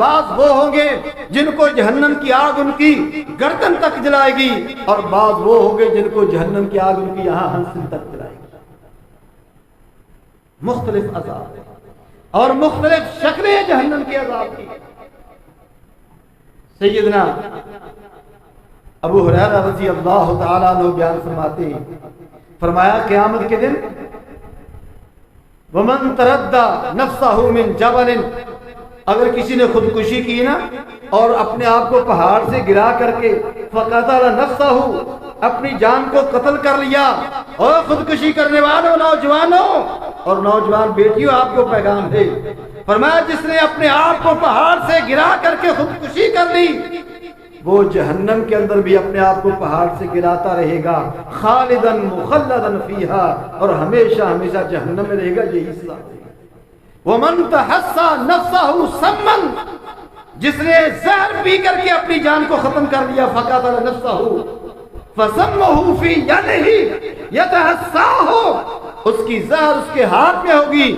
بعض وہ ہوں گے جن کو جہنم کی آگ ان کی گردن تک جلائے گی، اور بعض وہ ہوں گے جن کو جہنم کی آگ ان کی یہاں ہنسن تک جلائے گی. مختلف عذاب اور مختلف شکلیں جہنم کے عذاب کی. سیدنا ابو ہریرہ رضی اللہ تعالیٰ عنہ بیان فرماتے ہیں، فرمایا قیامت کے دن وَمَن تَرَدَّى نَفْسَهُ مِن جَبَلٍ، اگر کسی نے خودکشی کی نا اور اپنے آپ کو پہاڑ سے گرا کر کے فَقَتَلَ نَفْسَهُ، اپنی جان کو قتل کر لیا. اور خودکشی کرنے والوں نوجوانوں اور نوجوان بیٹیوں آپ کو پیغام ہے، فرمایا جس نے اپنے آپ کو پہاڑ سے گرا کر کے خودکشی کر لی وہ جہنم کے اندر بھی اپنے آپ کو پہاڑ سے گراتا رہے گا، خالدن مخلدن فیہا، اور ہمیشہ ہمیشہ جہنم میں رہے گا. یہی اسلام ہے. وَمَن تَحَسَّى نَفْسَهُ سَمًّا، جس نے زہر پی کر کے اپنی جان کو ختم کر لیا، فَقَتَلَ نَفْسَهُ فَسَمَّهُ فِي يَدِهِ يَتَحَسَّاهُ، اس کی زہر اس کے ہاتھ میں ہوگی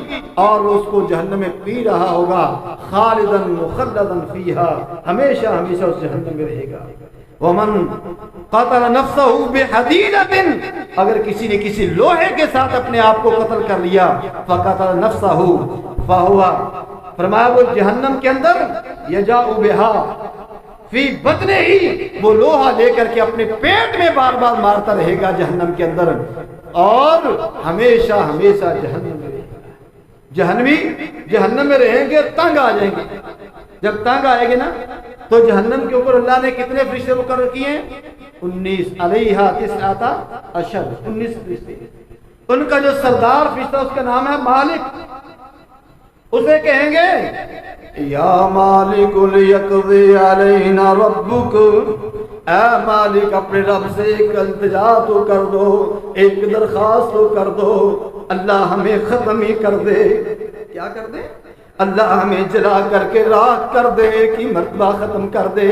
اور وہ اس کو جہنم میں پی رہا ہوگا. خالدن مخلدن فیہا، ہمیشہ ہمیشہ اس جہنم میں رہے گا. وَمَن قَتَلَ نَفْسَهُ بِحَدِيدَةٍ، اگر کسی نے کسی لوہے کے ساتھ اپنے آپ کو قتل کر لیا، فَقَتَلَ نَفْسَهُ فَهُوَ، فرمایا وہ جہنم کے اندر یجاء بہا فی بطنہ ہی، وہ لوہا لے کر کے اپنے پیٹ میں بار بار مارتا رہے گا جہنم کے اندر، اور ہمیشہ ہمیشہ جہنم میں رہے گا. جہنمی جہنم میں رہیں گے، تنگ آ جائیں گے. جب تنگ آئے گے نا تو جہنم کے اوپر اللہ نے کتنے فرشتے مقرر کیے ہیں؟ 19. علیہا 19 فرشتے. ان کا جو سردار فرشتہ اس کا نام ہے مالک. اسے کہیں گے یا مالک لیقضی علینا ربک، اے مالک اپنے رب سے ایک التجا تو کر دو، ایک درخواست تو کر دو، اللہ ہمیں ختم ہی کر دے. کیا کر دے؟ اللہ ہمیں جلا کر کے راکھ کر دے، ایک ہی مرتبہ ختم کر دے۔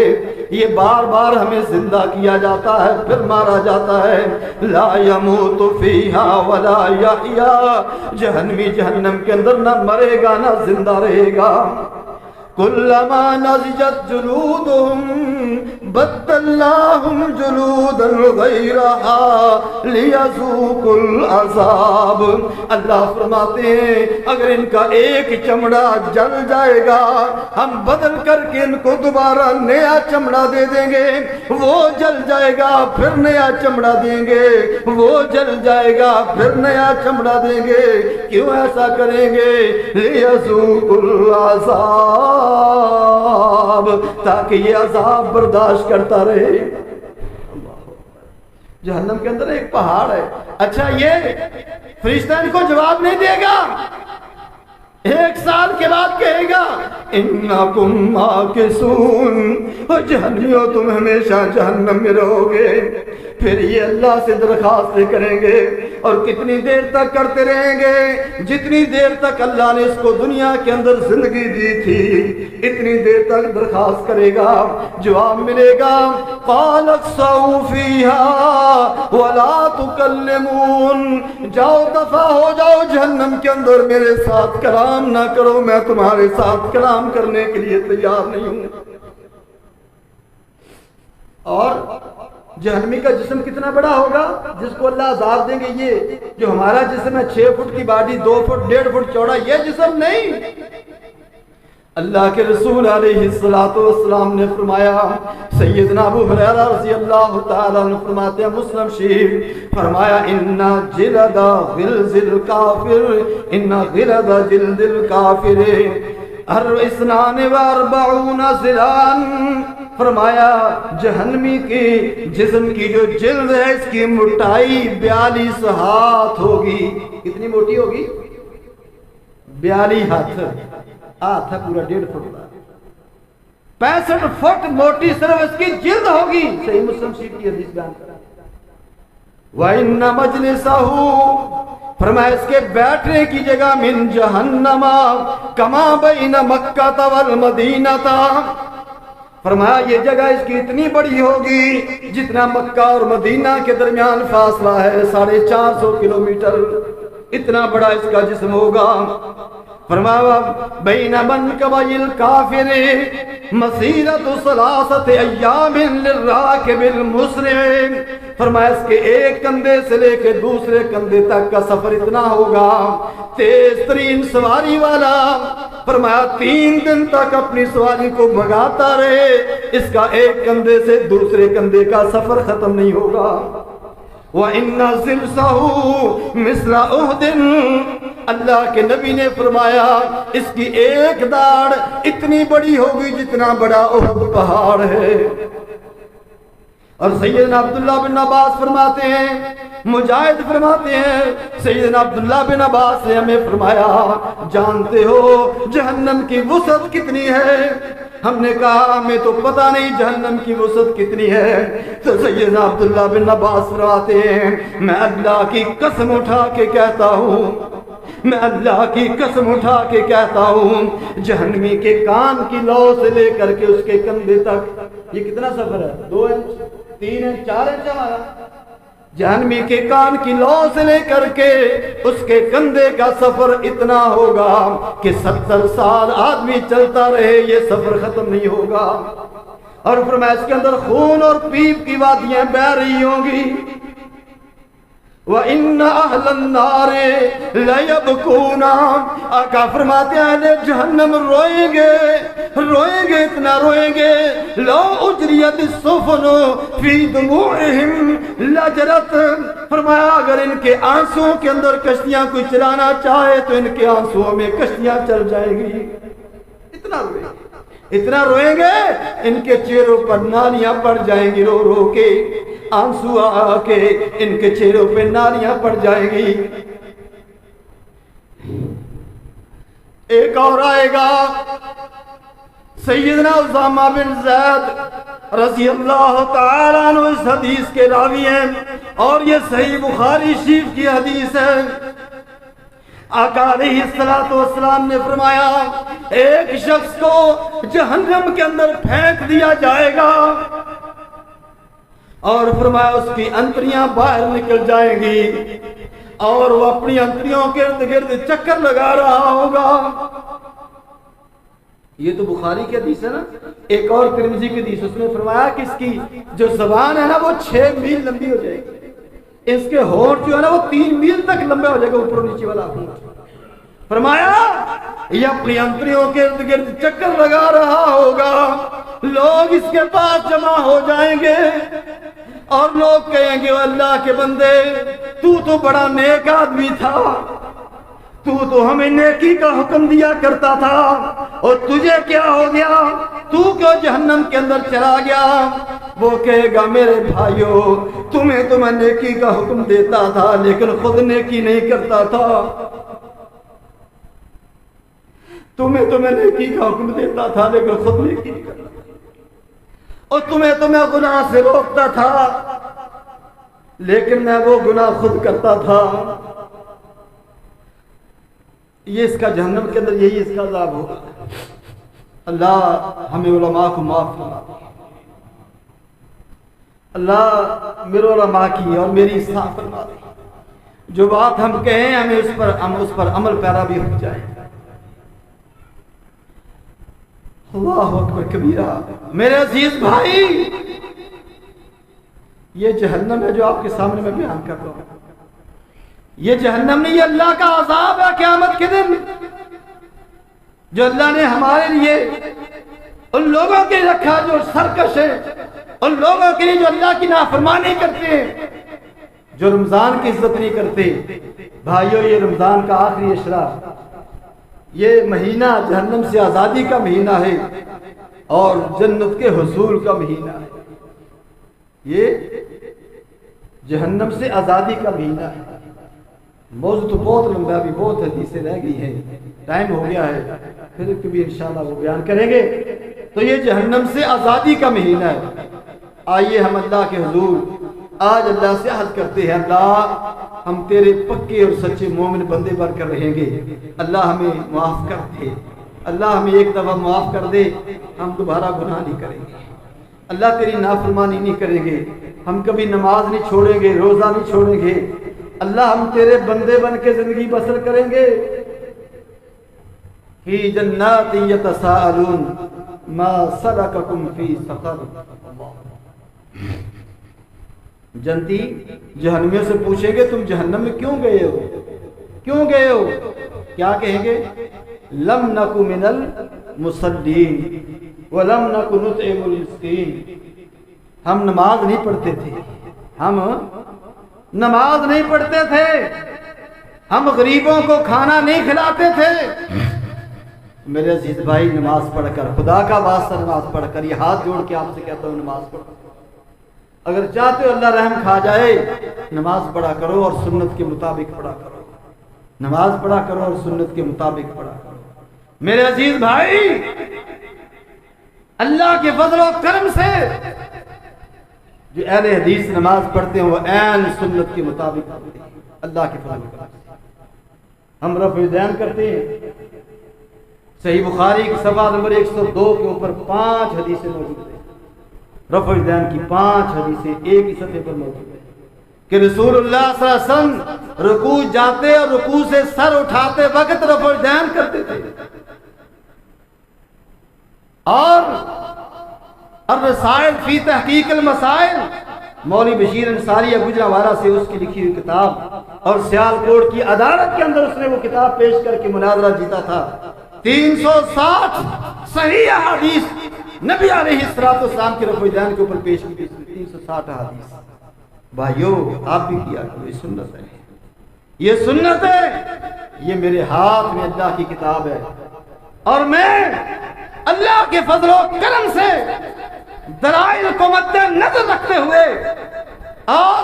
یہ بار بار ہمیں زندہ کیا جاتا ہے پھر مارا جاتا ہے۔ لا يموت فیہا ولا یحیا، جہنمی جہنم کے اندر نہ مرے گا نہ زندہ رہے گا۔ کلما نضجت جلودهم بدلناهم جلودا غیرها لیذوقوا العذاب۔ اللہ فرماتے ہیں اگر ان کا ایک چمڑا جل جائے گا ہم بدل کر کے ان کو دوبارہ نیا چمڑا دے دیں گے، وہ جل جائے گا پھر نیا چمڑا دیں گے، وہ جل جائے گا پھر نیا چمڑا دیں گے۔ کیوں ایسا کریں گے؟ لیذوقوا العذاب، تاکہ یہ عذاب برداشت کرتا رہے۔ جہنم کے اندر ایک پہاڑ ہے۔ اچھا یہ فرشتہ ان کو جواب نہیں دے گا، 1 سال کے بعد کہے گا انکم ماکثون، اور جہنمیوں تم ہمیشہ جہنم میں رہو گے۔ پھر یہ اللہ سے درخواست کریں گے اور کتنی دیر تک کرتے رہیں گے؟ جتنی دیر تک اللہ نے اس کو دنیا کے اندر زندگی دی تھی اتنی دیر تک درخواست کرے گا، جواب ملے گا قال اخسؤوا فیہا ولا تکلمون، جاؤ دفع ہو جاؤ جہنم کے اندر، میرے ساتھ کلام نہ کرو، میں تمہارے ساتھ کلام کرنے کے لیے تیار نہیں ہوں۔ اور جہنمی کا جسم کتنا بڑا ہوگا جس کو اللہ عذاب دیں گے؟ یہ جو ہمارا جسم ہے 6 فٹ کی باڈی، 2 فٹ 1.5 فٹ چوڑا، یہ جسم نہیں۔ اللہ کے رسول علیہ السلام نے فرمایا، سیدنا ابو ہریرہ رضی اللہ تعالیٰ عنہ فرماتے ہیں مسلم شریف، فرمایا ان جلد غلظ الکافر، ان غلظ جلد الکافر 42 ذراعاً، فرمایا جہنمی کی جسم کی جو جلد ہے اس کی موٹائی 42 ہاتھ ہوگی۔ کتنی موٹی ہوگی؟ 42 ہاتھ ہے پورا 1.5 فٹ، 65 فٹ موٹی صرف اس کی جلد ہوگی۔ صحیح مسلم شریف کی حدیث بیان کرا۔ وَإِنَّ مَجْلِسَهُ، فرمایا اس کے بیٹھنے کی جگہ من جہنم کما بین مکہ والمدینہ، فرمایا یہ جگہ اس کی اتنی بڑی ہوگی جتنا مکہ اور مدینہ کے درمیان فاصلہ ہے 450 کلومیٹر، اتنا بڑا اس کا جسم ہوگا۔ فرمایا بین منکبی الکافر مسیرۃ 3 ایام للراکب المسرع، فرمایا اس کے ایک کندھے سے لے کے دوسرے کندھے تک کا سفر اتنا ہوگا تیز ترین سواری والا، فرمایا 3 دن تک اپنی سواری کو بھگاتا رہے، اس کا ایک کندھے سے دوسرے کندھے کا سفر ختم نہیں ہوگا۔ وَإِنَّ زِلْسَهُ مِثْلَ أُحْدٍ، اللہ کے نبی نے فرمایا اس کی ایک داڑھ اتنی بڑی ہوگی جتنا بڑا احد پہاڑ ہے۔ اور سیدنا عبداللہ بن عباس فرماتے ہیں، مجاہد فرماتے ہیں، سیدنا عبداللہ بن عباس نے ہمیں فرمایا جانتے ہو جہنم کی وسعت کتنی ہے؟ ہم نے کہا ہمیں تو پتہ نہیں جہنم کی وسعت کتنی ہے۔ تو سیدنا عبداللہ بن عباس فرماتے ہیں میں اللہ کی قسم اٹھا کے کہتا ہوں، میں اللہ کی قسم اٹھا کے کہتا ہوں جہنمی کے کان کی لو سے لے کر کے اس کے کندھے تک یہ کتنا سفر ہے؟ 2 انچ 3 انچ 4 انچ ہمارا، جہنمی کے کان کی لو سے لے کر کے اس کے کندھے کا سفر اتنا ہوگا کہ 70 سال آدمی چلتا رہے یہ سفر ختم نہیں ہوگا۔ اور فرمایا اس کے اندر خون اور پیپ کی وادیاں بہہ رہی ہوں گی۔ وَإِنَّ أَهْلَ النَّارِ لَيَبْكُونَ، آقا فرماتے ہیں اہل جہنم روئیں گے اتنا روئیں گے لو اجریت السفن فی دموعہم لجرت، فرمایا اگر ان کے آنسوں کے اندر کشتیاں کوئی چلانا چاہے تو ان کے آنسوں میں کشتیاں چل جائیں گی۔ اتنا روئیں گے ان کے چہروں پر نالیاں پڑ جائیں گی، رو رو کے آنسو آ کے ان کے چہروں پہ نالیاں پڑ جائیں گی۔ ایک اور آئے گا سیدنا اسامہ بن زید رضی اللہ تعالیٰ عنہ اس حدیث کے راوی ہیں اور یہ صحیح بخاری شریف کی حدیث ہے۔ آقا علیہ السلام نے فرمایا ایک شخص کو جہنم کے اندر پھینک دیا جائے گا اور فرمایا اس کی انتڑیاں باہر نکل جائیں گی اور وہ اپنی انتڑیوں کے ارد گرد چکر لگا رہا ہوگا. یہ تو بخاری کی حدیث ہے نا. ایک اور ترمذی کی حدیث اس میں فرمایا کہ اس کی جو زبان ہے نا وہ 6 میل لمبی ہو جائے گی, اس کے ہونٹ جو ہے نا وہ 3 میل تک لمبے ہو جائے گا, اوپر نیچے والا ہونٹ. فرمایا یہ اپنی انتڑیوں کے ارد گرد چکر لگا رہا ہوگا, لوگ اس کے پاس جمع ہو جائیں گے اور لوگ کہیں گے اللہ کے بندے تو بڑا نیک آدمی تھا, تو ہمیں نیکی کا حکم دیا کرتا تھا اور تجھے کیا ہو گیا, تو کیوں جہنم کے اندر چلا گیا؟ وہ کہے گا میرے بھائیو تمہیں تو میں نیکی کا حکم دیتا تھا لیکن خود نیکی نہیں کرتا تھا, تمہیں تو میں نیکی کا حکم دیتا تھا لیکن خود نیکی نہیں کرتا, اور تمہیں تو میں گناہ سے روکتا تھا لیکن میں وہ گناہ خود کرتا تھا. یہ اس کا جہنم کے اندر یہی اس کا عذاب ہوگا. اللہ ہمیں علماء کو معاف فرما دے, اللہ میرے علماء کی اور میری اصلاح فرما دے, جو بات ہم کہیں ہمیں اس پر عمل پیرا بھی ہو جائے. اللہ اکبر کبیرہ. میرے عزیز بھائی یہ جہنم ہے جو آپ کے سامنے میں بیان کر رہا ہوں, یہ جہنم نہیں, یہ اللہ کا عذاب ہے قیامت کے دن جو اللہ نے ہمارے لیے ان لوگوں کے لیے رکھا جو سرکش ہے, ان لوگوں کے لیے جو اللہ کی نافرمانی کرتے ہیں, جو رمضان کی عزت نہیں کرتے. بھائیو یہ رمضان کا آخری اشرا, یہ مہینہ جہنم سے آزادی کا مہینہ ہے اور جنت کے حصول کا مہینہ ہے. یہ جہنم سے آزادی کا مہینہ ہے. موضوع تو بہت لمبا ہے, ابھی بہت حدیثیں رہ گئی ہیں, ٹائم ہو گیا ہے, پھر کبھی انشاءاللہ وہ بیان کریں گے. تو یہ جہنم سے آزادی کا مہینہ ہے. آئیے ہم اللہ کے حضور آج اللہ سے عہد کرتے ہیں, اللہ ہم تیرے پکے اور سچے مومن بندے بن کر رہیں گے, اللہ ہمیں معاف کر دے, اللہ ہمیں ایک دفعہ معاف کر دے, ہم دوبارہ گناہ نہیں کریں گے, اللہ تیری نافرمانی نہیں کریں گے, ہم کبھی نماز نہیں چھوڑیں گے, روزہ نہیں چھوڑیں گے, اللہ ہم تیرے بندے بن کے زندگی بسر کریں گے. فی جنات یتساءلون ما سلککم فی سقر. جنتی جہنمیوں سے پوچھیں گے تم جہنم میں کیوں گئے ہو, کیوں گئے ہو؟ کیا کہیں گے؟ لم نکو من المصلین ولم نکو نطعم المسکین. ہم نماز نہیں پڑھتے تھے, ہم نماز نہیں پڑھتے تھے, ہم غریبوں کو کھانا نہیں کھلاتے تھے. میرے عزیز بھائی نماز پڑھ کر, خدا کا واسطہ نماز پڑھ کر, یہ ہاتھ جوڑ کے آپ سے کہتا ہوں نماز پڑھو. اگر چاہتے ہو اللہ رحم کھا جائے نماز پڑھا کرو اور سنت کے مطابق پڑھا کرو, نماز پڑھا کرو اور سنت کے مطابق پڑھا کرو. میرے عزیز بھائی اللہ کے فضل و کرم سے جو اہل حدیث نماز پڑھتے ہیں وہ عین سنت کے مطابق پڑھتے ہیں. اللہ کے فضل و کرم سے ہم رفع دین کرتے ہیں. صحیح بخاری کی صفحہ نمبر 102 کے اوپر 5 حدیثیں موجود ہیں. رفع دین کی 5 حدیثیں ایک ہی صفحے پر موجود ہیں کہ رسول اللہ صلی اللہ علیہ وسلم رکوع جاتے اور رکوع سے سر اٹھاتے وقت رفع دین کرتے تھے. اور الرسائل فی تحقیق المسائل, مولوی بشیر انصاری گجرانوالہ سے اس کی لکھی ہوئی کتاب اور سیالکوٹ کی عدالت کے اندر اس نے وہ کتاب پیش کر کے مناظرہ جیتا تھا. 360 صحیح احادیث نبی علیہ السلام کے رفع دین کے اوپر پیش کی تھی. 360 احادیث. بھائیو آپ بھی کیا کرو, یہ سنت ہے, یہ سنت ہے. یہ میرے ہاتھ میں اللہ کی کتاب ہے اور میں اللہ کے فضل و کرم سے دلائل کو مد نظر رکھتے ہوئے اور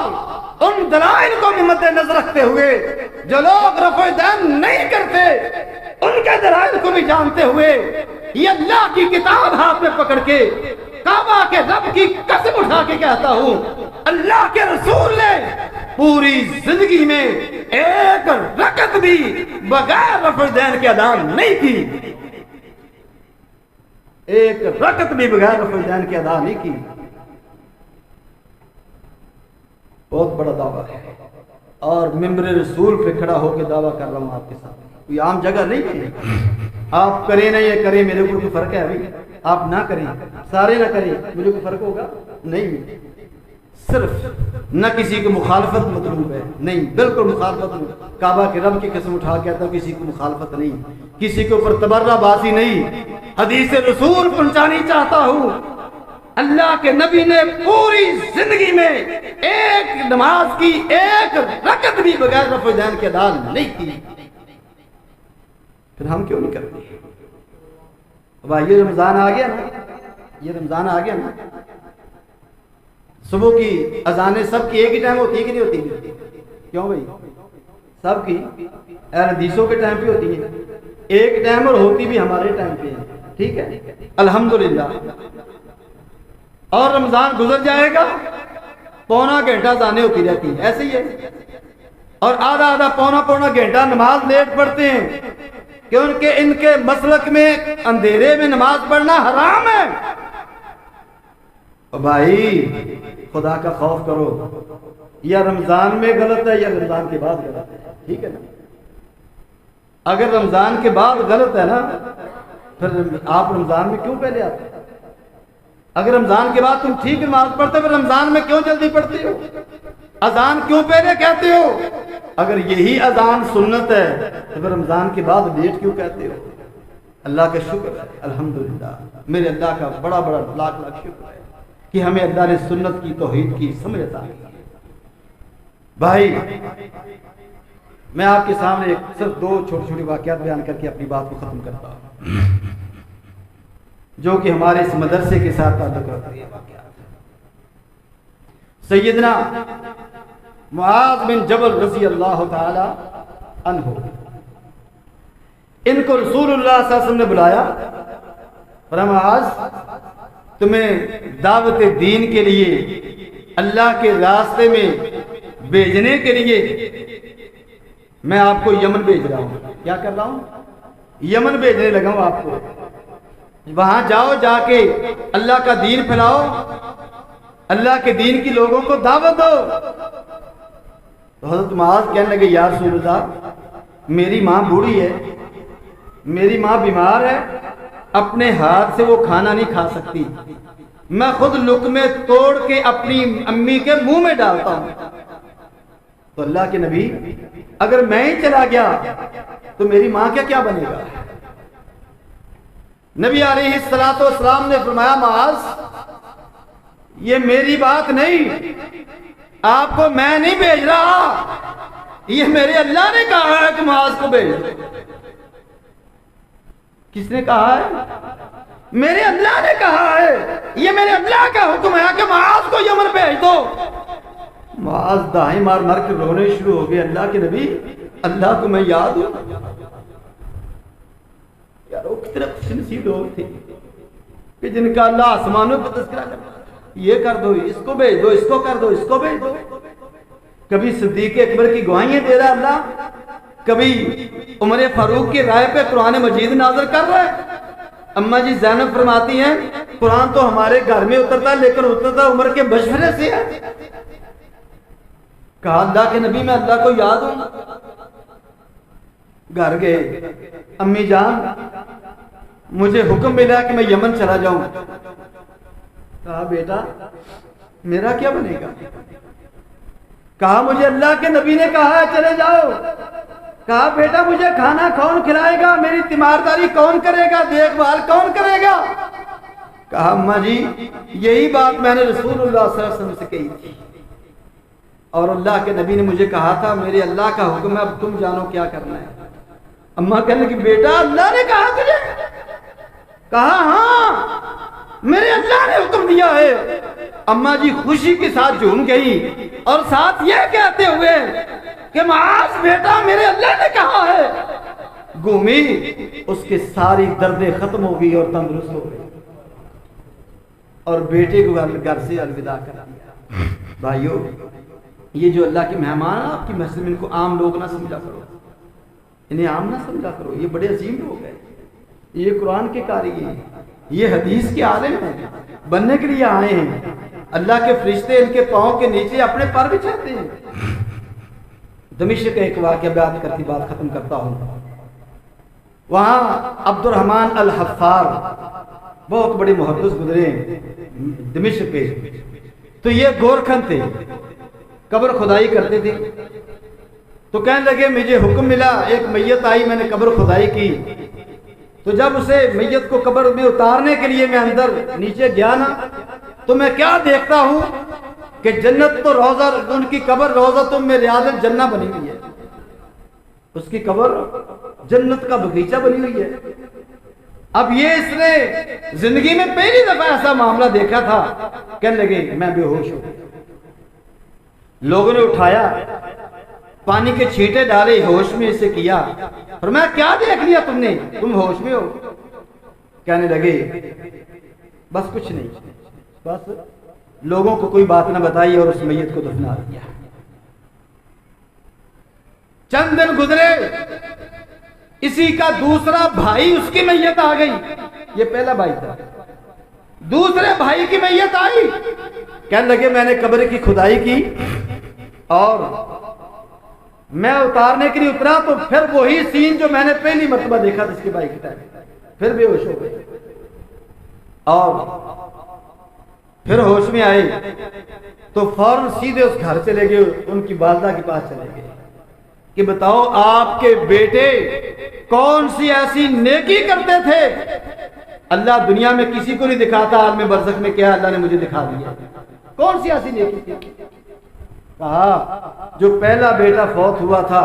ان دلائل کو بھی مد نظر رکھتے ہوئے جو لوگ رفع دین نہیں کرتے ان کے دلائل کو بھی جانتے ہوئے یہ اللہ کی کتاب ہاتھ میں پکڑ کے کعبہ کے رب کی قسم اٹھا کے کہتا ہوں اللہ کے رسول نے پوری زندگی میں ایک رکعت بھی بغیر رفع دین کے ادا نہیں کی، ایک رکعت بھی بغیر رفع دین کے ادا نہیں کی۔ بہت بڑا دعویٰ ہے، اور ممبر رسول پہ کھڑا ہو کے دعویٰ کر رہا ہوں آپ کے ساتھ، کوئی عام جگہ نہیں ہے۔ آپ کریں نہ یہ کریں، میرے اوپر کوئی فرق ہے ابھی؟ آپ نہ کریں، سارے نہ کریں، مجھے کوئی فرق ہوگا؟ نہیں، صرف نہ کسی کو مخالفت مطلوب ہے، نہیں، بالکل مخالفت نہیں۔ کعبہ کے رب کی قسم اٹھا کے کہتا ہوں کسی کو مخالفت نہیں، کسی کے اوپر تبرہ بازی نہیں، حدیث رسول پہنچانی چاہتا ہوں۔ اللہ کے نبی نے پوری زندگی میں ایک نماز کی ایک رکعت بھی بغیر رفع دین کے ادا نہیں کی، پھر ہم کیوں نہیں کرتے؟ بھائی یہ رمضان آ گیا نا، یہ رمضان آ گیا نا، صبح کی اذانیں سب کی ایک ہی ٹائم ہوتی ہے کہ نہیں ہوتی؟ کیوں بھائی؟ سب کی اہل حدیثوں کے ٹائم پہ ہوتی ہے ایک ٹائم، اور ہوتی بھی ہمارے ٹائم پہ ہے، ٹھیک ہے، الحمدللہ۔ اور رمضان گزر جائے گا، پونا گھنٹہ اذانیں ہوتی رہتی ہیں، ایسے ہی ہے، اور آدھا آدھا پونا گھنٹہ نماز لیٹ پڑھتے ہیں، کہ ان کے مسلک میں اندھیرے میں نماز پڑھنا حرام ہے۔ بھائی خدا کا خوف کرو، یا رمضان میں غلط ہے یا رمضان کے بعد غلط ہے، ٹھیک ہے نا؟ اگر رمضان کے بعد غلط ہے نا، پھر آپ رمضان میں کیوں پہلے آتے ہیں؟ اگر رمضان کے بعد تم ٹھیک نماز پڑھتے ہو، پھر رمضان میں کیوں جلدی پڑھتے ہو؟ اذان کیوں پہلے کہتے ہو؟ اگر یہی اذان سنت ہے تو پھر رمضان کے بعد لیٹ کیوں کہتے ہو؟ اللہ کا شکر ہے، الحمدللہ، میرے اللہ کا بڑا بڑا لاکھ لاکھ شکر ہے کہ ہمیں اللہ نے سنت کی، توحید کی سمجھ عطا کی۔ بھائی میں آپ کے سامنے صرف دو چھوٹی چھوٹی واقعات بیان کر کے اپنی بات کو ختم کرتا ہوں، جو کہ ہمارے اس مدرسے کے ساتھ تعلق رکھتے ہیں۔ سیدنا معاذ بن جبل رضی اللہ تعالی عنہ، ان کو رسول اللہ صلی اللہ علیہ وسلم نے بلایا، فرمایا معاذ تمہیں دعوت دین کے لیے، اللہ کے راستے میں بھیجنے کے لیے میں آپ کو یمن بھیج رہا ہوں۔ کیا کر رہا ہوں؟ یمن بھیجنے لگا ہوں آپ کو، وہاں جاؤ، جا کے اللہ کا دین پھیلاؤ، اللہ کے دین کی لوگوں کو دعوت دو۔ تو حضرت معاذ کہنے لگے یا رسول اللہ، میری ماں بوڑھی ہے، میری ماں بیمار ہے، اپنے ہاتھ سے وہ کھانا نہیں کھا سکتی، میں خود لقمے توڑ کے اپنی امی کے منہ میں ڈالتا ہوں۔ تو اللہ کے نبی اگر میں ہی چلا گیا تو میری ماں کا کیا بنے گا؟ نبی علیہ السلام نے فرمایا معاذ یہ میری بات نہیں، آپ کو میں نہیں بھیج رہا، یہ میرے اللہ نے کہا ہے کہ معاذ کو بھیج۔ کس نے کہا ہے؟ میرے اللہ نے کہا ہے، یہ میرے اللہ کا حکم ہے کہ معاذ کو یمن بھیج دو۔ معاذ دائیں مار مار کے رونے شروع ہو گئے، اللہ کے نبی اللہ کو میں یاد ہوں؟ یار وہ کتنے خوش نصیب لوگ تھے کہ جن کا اللہ آسمانوں پر تذکرہ کرتا، یہ کر دو، اس کو بھیج دو، اس کو کر دو، اس کو بھیج دو۔ کبھی صدیق اکبر کی گواہیاں دے رہا اللہ، کبھی عمر فاروق کی رائے پہ قرآن مجید نازل کر رہا ہے۔ اماں جی زینب فرماتی ہیں قرآن تو ہمارے گھر میں اترتا لیکن اترتا عمر کے مشورے سے ہے۔ کہا اللہ کے نبی میں اللہ کو یاد ہوں۔ گھر گئے، امی جان مجھے حکم ملا کہ میں یمن چلا جاؤں۔ کہا بیٹا میرا کیا بنے گا؟ کہا مجھے اللہ کے نبی نے کہا ہے چلے جاؤ۔ کہا بیٹا مجھے کھانا کون کھلائے گا، میری تیمارداری کون کرے گا، دیکھ بھال کون کرے گا؟ کہا اماں جی یہی بات میں نے رسول اللہ صلی اللہ علیہ وسلم سے کہی تھی، اور اللہ کے نبی نے مجھے کہا تھا میرے اللہ کا حکم ہے، اب تم جانو کیا کرنا ہے۔ اماں کہنے لگی بیٹا اللہ نے کہا تجھے؟ کہا ہاں میرے اللہ نے حکم دیا ہے۔ اماں جی خوشی کے ساتھ جھوم گئی اور ساتھ یہ کہتے ہوئے کہ معاذ بیٹا میرے اللہ نے کہا ہے، گھومی، اس کے ساری دردیں ختم ہو گئی اور تندرست ہو گئی، اور بیٹے کو گھر سے الوداع کر دیا۔ بھائیو یہ جو اللہ کے مہمان ہیں آپ کی مسجد میں، ان کو عام لوگ نہ سمجھا کرو، انہیں عام نہ سمجھا کرو، یہ بڑے عظیم لوگ ہیں، یہ قرآن کے قاری ہیں، یہ حدیث کے عالم ہیں، بننے کے لیے آئے ہیں، اللہ کے فرشتے ان کے پاؤں کے نیچے اپنے پر بچھاتے ہیں۔ دمشق کا ایک واقعہ بیان کر کے بات ختم کرتا ہوں۔ وہاں عبد الرحمن الحفار بہت بڑے محدث گزرے ہیں دمشق کے، تو یہ گورکھن تھے، قبر کھدائی کرتے تھے۔ تو کہنے لگے مجھے حکم ملا، ایک میت آئی، میں نے قبر کھدائی کی، تو جب اسے میت کو قبر میں اتارنے کے لیے میں اندر نیچے گیا نا، تو میں کیا دیکھتا ہوں کہ جنت تو روضہ، ان کی قبر روضہ میں ریاض الجنہ بنی ہوئی ہے، اس کی قبر جنت کا باغیچہ بنی ہوئی ہے۔ اب یہ اس نے زندگی میں پہلی دفعہ ایسا معاملہ دیکھا تھا، کہنے لگے میں بے ہوش ہوں۔ لوگوں نے اٹھایا، پانی کے چھینٹے ڈالے، ہوش میں اسے کیا، فرمایا کیا دیکھ لیا تم نے، تم ہوش میں ہو؟ کہنے لگے بس کچھ نہیں، بس لوگوں کو کوئی بات نہ بتائی اور اس میت کو دفنا دیا۔ چند دن گزرے، اسی کا دوسرا بھائی، اس کی میت آ گئی، یہ پہلا بھائی تھا، دوسرے بھائی کی میت آئی، کہنے لگے میں نے قبر کی کھدائی کی اور میں اتارنے کے لیے اترا تو پھر وہی سین جو میں نے پہلی مرتبہ دیکھا تھا اس کے بھائی کے ٹائم، پھر بے ہوش ہو گئے، اور پھر ہوش میں آئے تو فوراً سیدھے اس گھر چلے گئے، ان کی والدہ کے پاس چلے گئے کہ بتاؤ آپ کے بیٹے کون سی ایسی نیکی کرتے تھے اللہ دنیا میں کسی کو نہیں دکھاتا، عالم برزخ میں کیا اللہ نے مجھے دکھا دیا، کون سی ایسی نیکی تھی؟ کہا جو پہلا بیٹا فوت ہوا تھا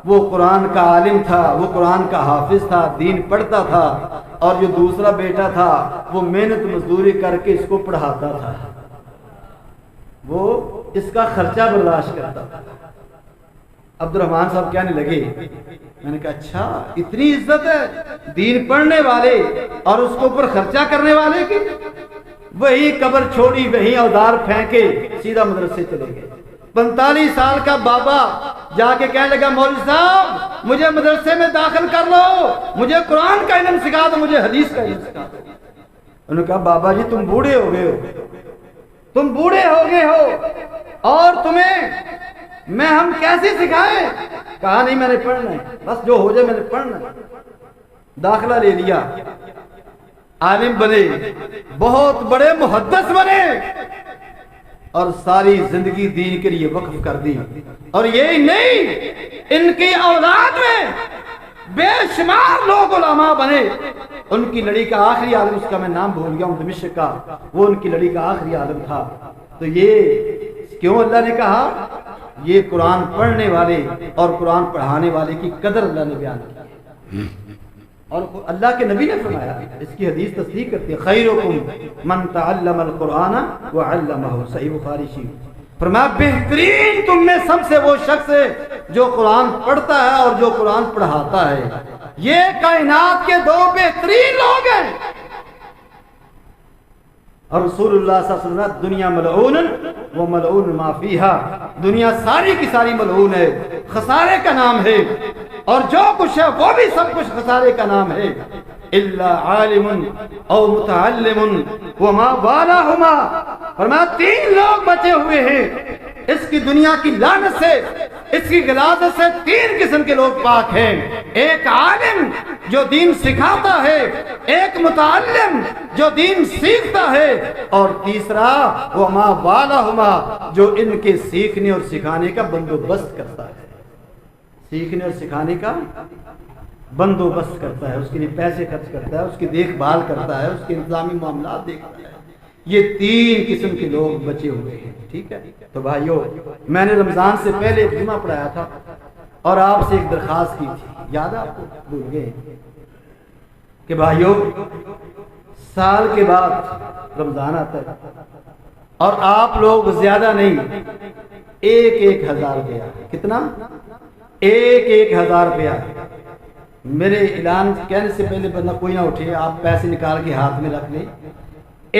وہ قرآن کا عالم تھا، وہ قرآن کا حافظ تھا، دین پڑھتا تھا، اور جو دوسرا بیٹا تھا وہ محنت مزدوری کر کے اس کو پڑھاتا تھا، وہ اس کا خرچہ برداشت کرتا تھا۔ عبد الرحمن صاحب کہنے لگے، میں نے کہا اچھا اتنی عزت ہے دین پڑھنے والے اور اس کے اوپر خرچہ کرنے والے کی؟ وہی قبر چھوڑی، وہی اوزار پھینکے، سیدھا مدرسے چلے گئے۔ 45 سال کا بابا جا کے کہنے لگا مولوی صاحب مجھے مدرسے میں داخل کر لو، مجھے قرآن کا علم سکھا دو، مجھے حدیث کا علم سکھا دو۔ انہوں نے کہا بابا جی تم بوڑھے ہو گئے ہو، تم بوڑھے ہو گئے ہو اور تمہیں میں ہم کیسے سکھائیں؟ کہا نہیں میں نے پڑھنا ہے، بس جو ہو جائے میں نے پڑھنا ہے۔ داخلہ لے لیا، عالم بنے، بہت بڑے محدث بنے، اور ساری زندگی دین کے لیے وقف کر دی۔ اور یہی نہیں، ان کی اولاد میں بے شمار لوگ علماء بنے۔ ان کی لڑی کا آخری عالم، اس کا میں نام بھول گیا ہوں، دمشق کا، وہ ان کی لڑی کا آخری عالم تھا۔ تو یہ کیوں اللہ نے کہا؟ یہ قرآن پڑھنے والے اور قرآن پڑھانے والے کی قدر اللہ نے بیان کی، اور اللہ کے نبی نے فرمایا، اس کی حدیث تصدیق کرتی ہے، خیرکم من تعلم القرآن وعلمہ، صحیح بخاری شریف۔ فرمایا بہترین تم میں سب سے وہ شخص ہے جو قرآن پڑھتا ہے اور جو قرآن پڑھاتا ہے، یہ کائنات کے دو بہترین لوگ ہیں۔ اور رسول اللہ صلی اللہ علیہ وسلم دنیا ملعون و ملعون ما فیہا، دنیا ساری کی ساری ملعون ہے، خسارے کا نام ہے، اور جو کچھ ہے وہ بھی سب کچھ خسارے کا نام ہے، الا عالم او متعلم وما والاہما۔ فرمایا 3 لوگ بچے ہوئے ہیں اس کی دنیا کی لعنت سے، اس کی غلاظت سے 3 قسم کے لوگ پاک ہیں، ایک عالم جو دین سکھاتا ہے، ایک متعلم جو دین سیکھتا ہے، اور تیسرا وما والاہما جو ان کے سیکھنے اور سکھانے کا بندوبست کرتا ہے، سیکھنے اور سکھانے کا بندوبست کرتا ہے، اس کے لیے پیسے خرچ کرتا ہے، اس کی دیکھ بھال کرتا ہے، اس کے انتظامی معاملات دیکھتا ہے۔ یہ 3 قسم کے لوگ بچے ہوئے ہیں، ٹھیک ہے؟ تو بھائیو میں نے رمضان سے پہلے ایک جمعہ پڑھایا تھا اور آپ سے ایک درخواست کی تھی، یاد ہے آپ کو؟ بھول گئے کہ بھائیو سال کے بعد رمضان آتا ہے اور آپ لوگ زیادہ نہیں 1,000 روپیہ، کتنا؟ 1,000 روپیہ میرے اعلان کہنے سے پہلے بندہ کوئی نہ اٹھے، آپ پیسے نکال کے ہاتھ میں رکھ لیں،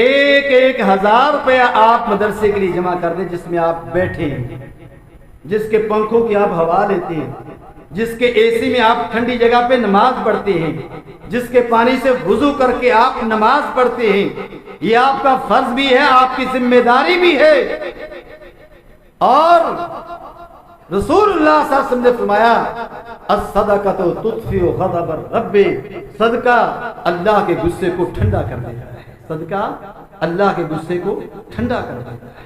ایک ایک 1000 روپیہ آپ مدرسے کے لیے جمع کر دیں، جس میں آپ بیٹھے ہیں، جس کے پنکھوں کی آپ ہوا لیتے ہیں، جس کے اے سی میں آپ ٹھنڈی جگہ پہ نماز پڑھتے ہیں، جس کے پانی سے وضو کر کے آپ نماز پڑھتے ہیں، یہ آپ کا فرض بھی ہے، آپ کی ذمہ داری بھی ہے۔ اور رسول اللہ صلی اللہ علیہ وسلم نے فرمایا الصدقۃ تطفئ غضب الرب، صدقہ اللہ کے غصے کو ٹھنڈا کر دیتا ہے، صدقہ اللہ کے غصے کو ٹھنڈا کر دیتا ہے۔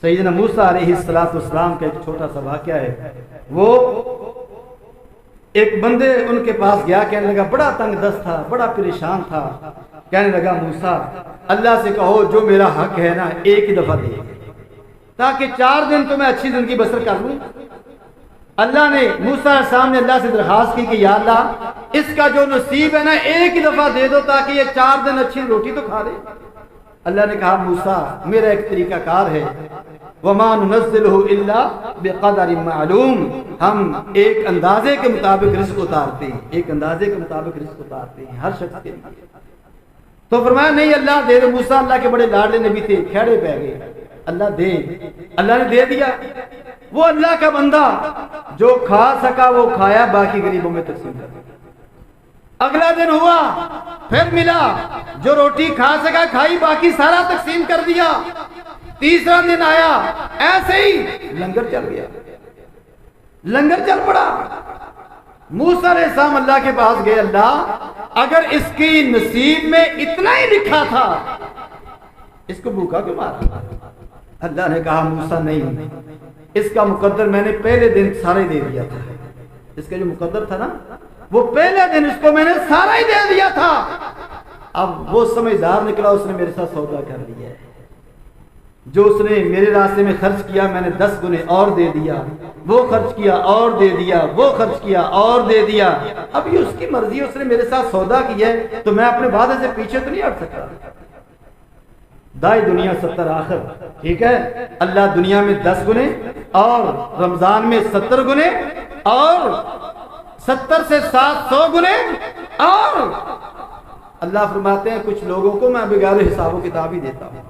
سیدنا موسیٰ علیہ السلام کا ایک چھوٹا سا واقعہ ہے، وہ ایک بندے ان کے پاس گیا، کہنے لگا، بڑا تنگ دست تھا، بڑا پریشان تھا، کہنے لگا موسیٰ اللہ سے کہو جو میرا حق ہے نا ایک ہی دفعہ دے تاکہ 4 دن تو میں اچھی زندگی بسر کر لوں۔ اللہ نے موسیٰ علیہ السلام نے اللہ سے درخواست کی کہ یا اللہ اس کا جو نصیب ہے نا ایک ہی دفعہ دے دو تاکہ یہ 4 دن اچھی روٹی تو کھا لے۔ اللہ نے کہا موسیٰ میرا ایک طریقہ کار ہے، وَمَا نُنَزِّلُهُ إِلَّا بِقَدَرٍ مَعْلُوم، ہم ایک اندازے کے مطابق رزق اتارتے ہیں، ایک اندازے کے مطابق رزق اتارتے ہیں ہر شخص کے لیے۔ تو فرمایا نہیں اللہ دے دے، موسیٰ اللہ کے بڑے لاڈلے نبی تھے، کھڑے پہ گئے، اللہ دے، اللہ نے دے دیا۔ وہ اللہ کا بندہ جو کھا سکا وہ کھایا، باقی غریبوں میں تقسیم کر دیا۔ اگلا دن ہوا پھر ملا، جو روٹی کھا سکا کھائی، باقی سارا تقسیم کر دیا۔ تیسرا دن آیا ایسے ہی لنگر چل گیا، لنگر چل پڑا۔ موسیٰ علیہ السلام اللہ کے پاس گئے، اللہ اگر اس کی نصیب میں اتنا ہی لکھا تھا اس کو بھوکا کیوں مارا؟ اللہ نے کہا موسیٰ نہیں، اس کا مقدر میں نے پہلے دن سارا ہی دے دیا تھا، اس کا جو مقدر تھا نا وہ پہلے دن اس کو میں نے سارا ہی دے دیا تھا۔ اب وہ سمجھدار نکلا، اس نے میرے ساتھ سودا کر لیا ہے، جو اس نے میرے راستے میں خرچ کیا میں نے 10 گنے اور دے دیا، وہ خرچ کیا اور دے دیا، وہ خرچ کیا اور دے دیا۔ اب یہ اس کی مرضی، اس نے میرے ساتھ سودا کیا ہے تو میں اپنے وعدے سے پیچھے تو نہیں ہٹ سکتا۔ دائی دنیا 70 آخر، ٹھیک ہے، اللہ دنیا میں 10 گنے اور رمضان میں 70 گنے اور 70 سے 700 گنے، اور اللہ فرماتے ہیں کچھ لوگوں کو میں بغیر حساب و کتاب ہی دیتا ہوں۔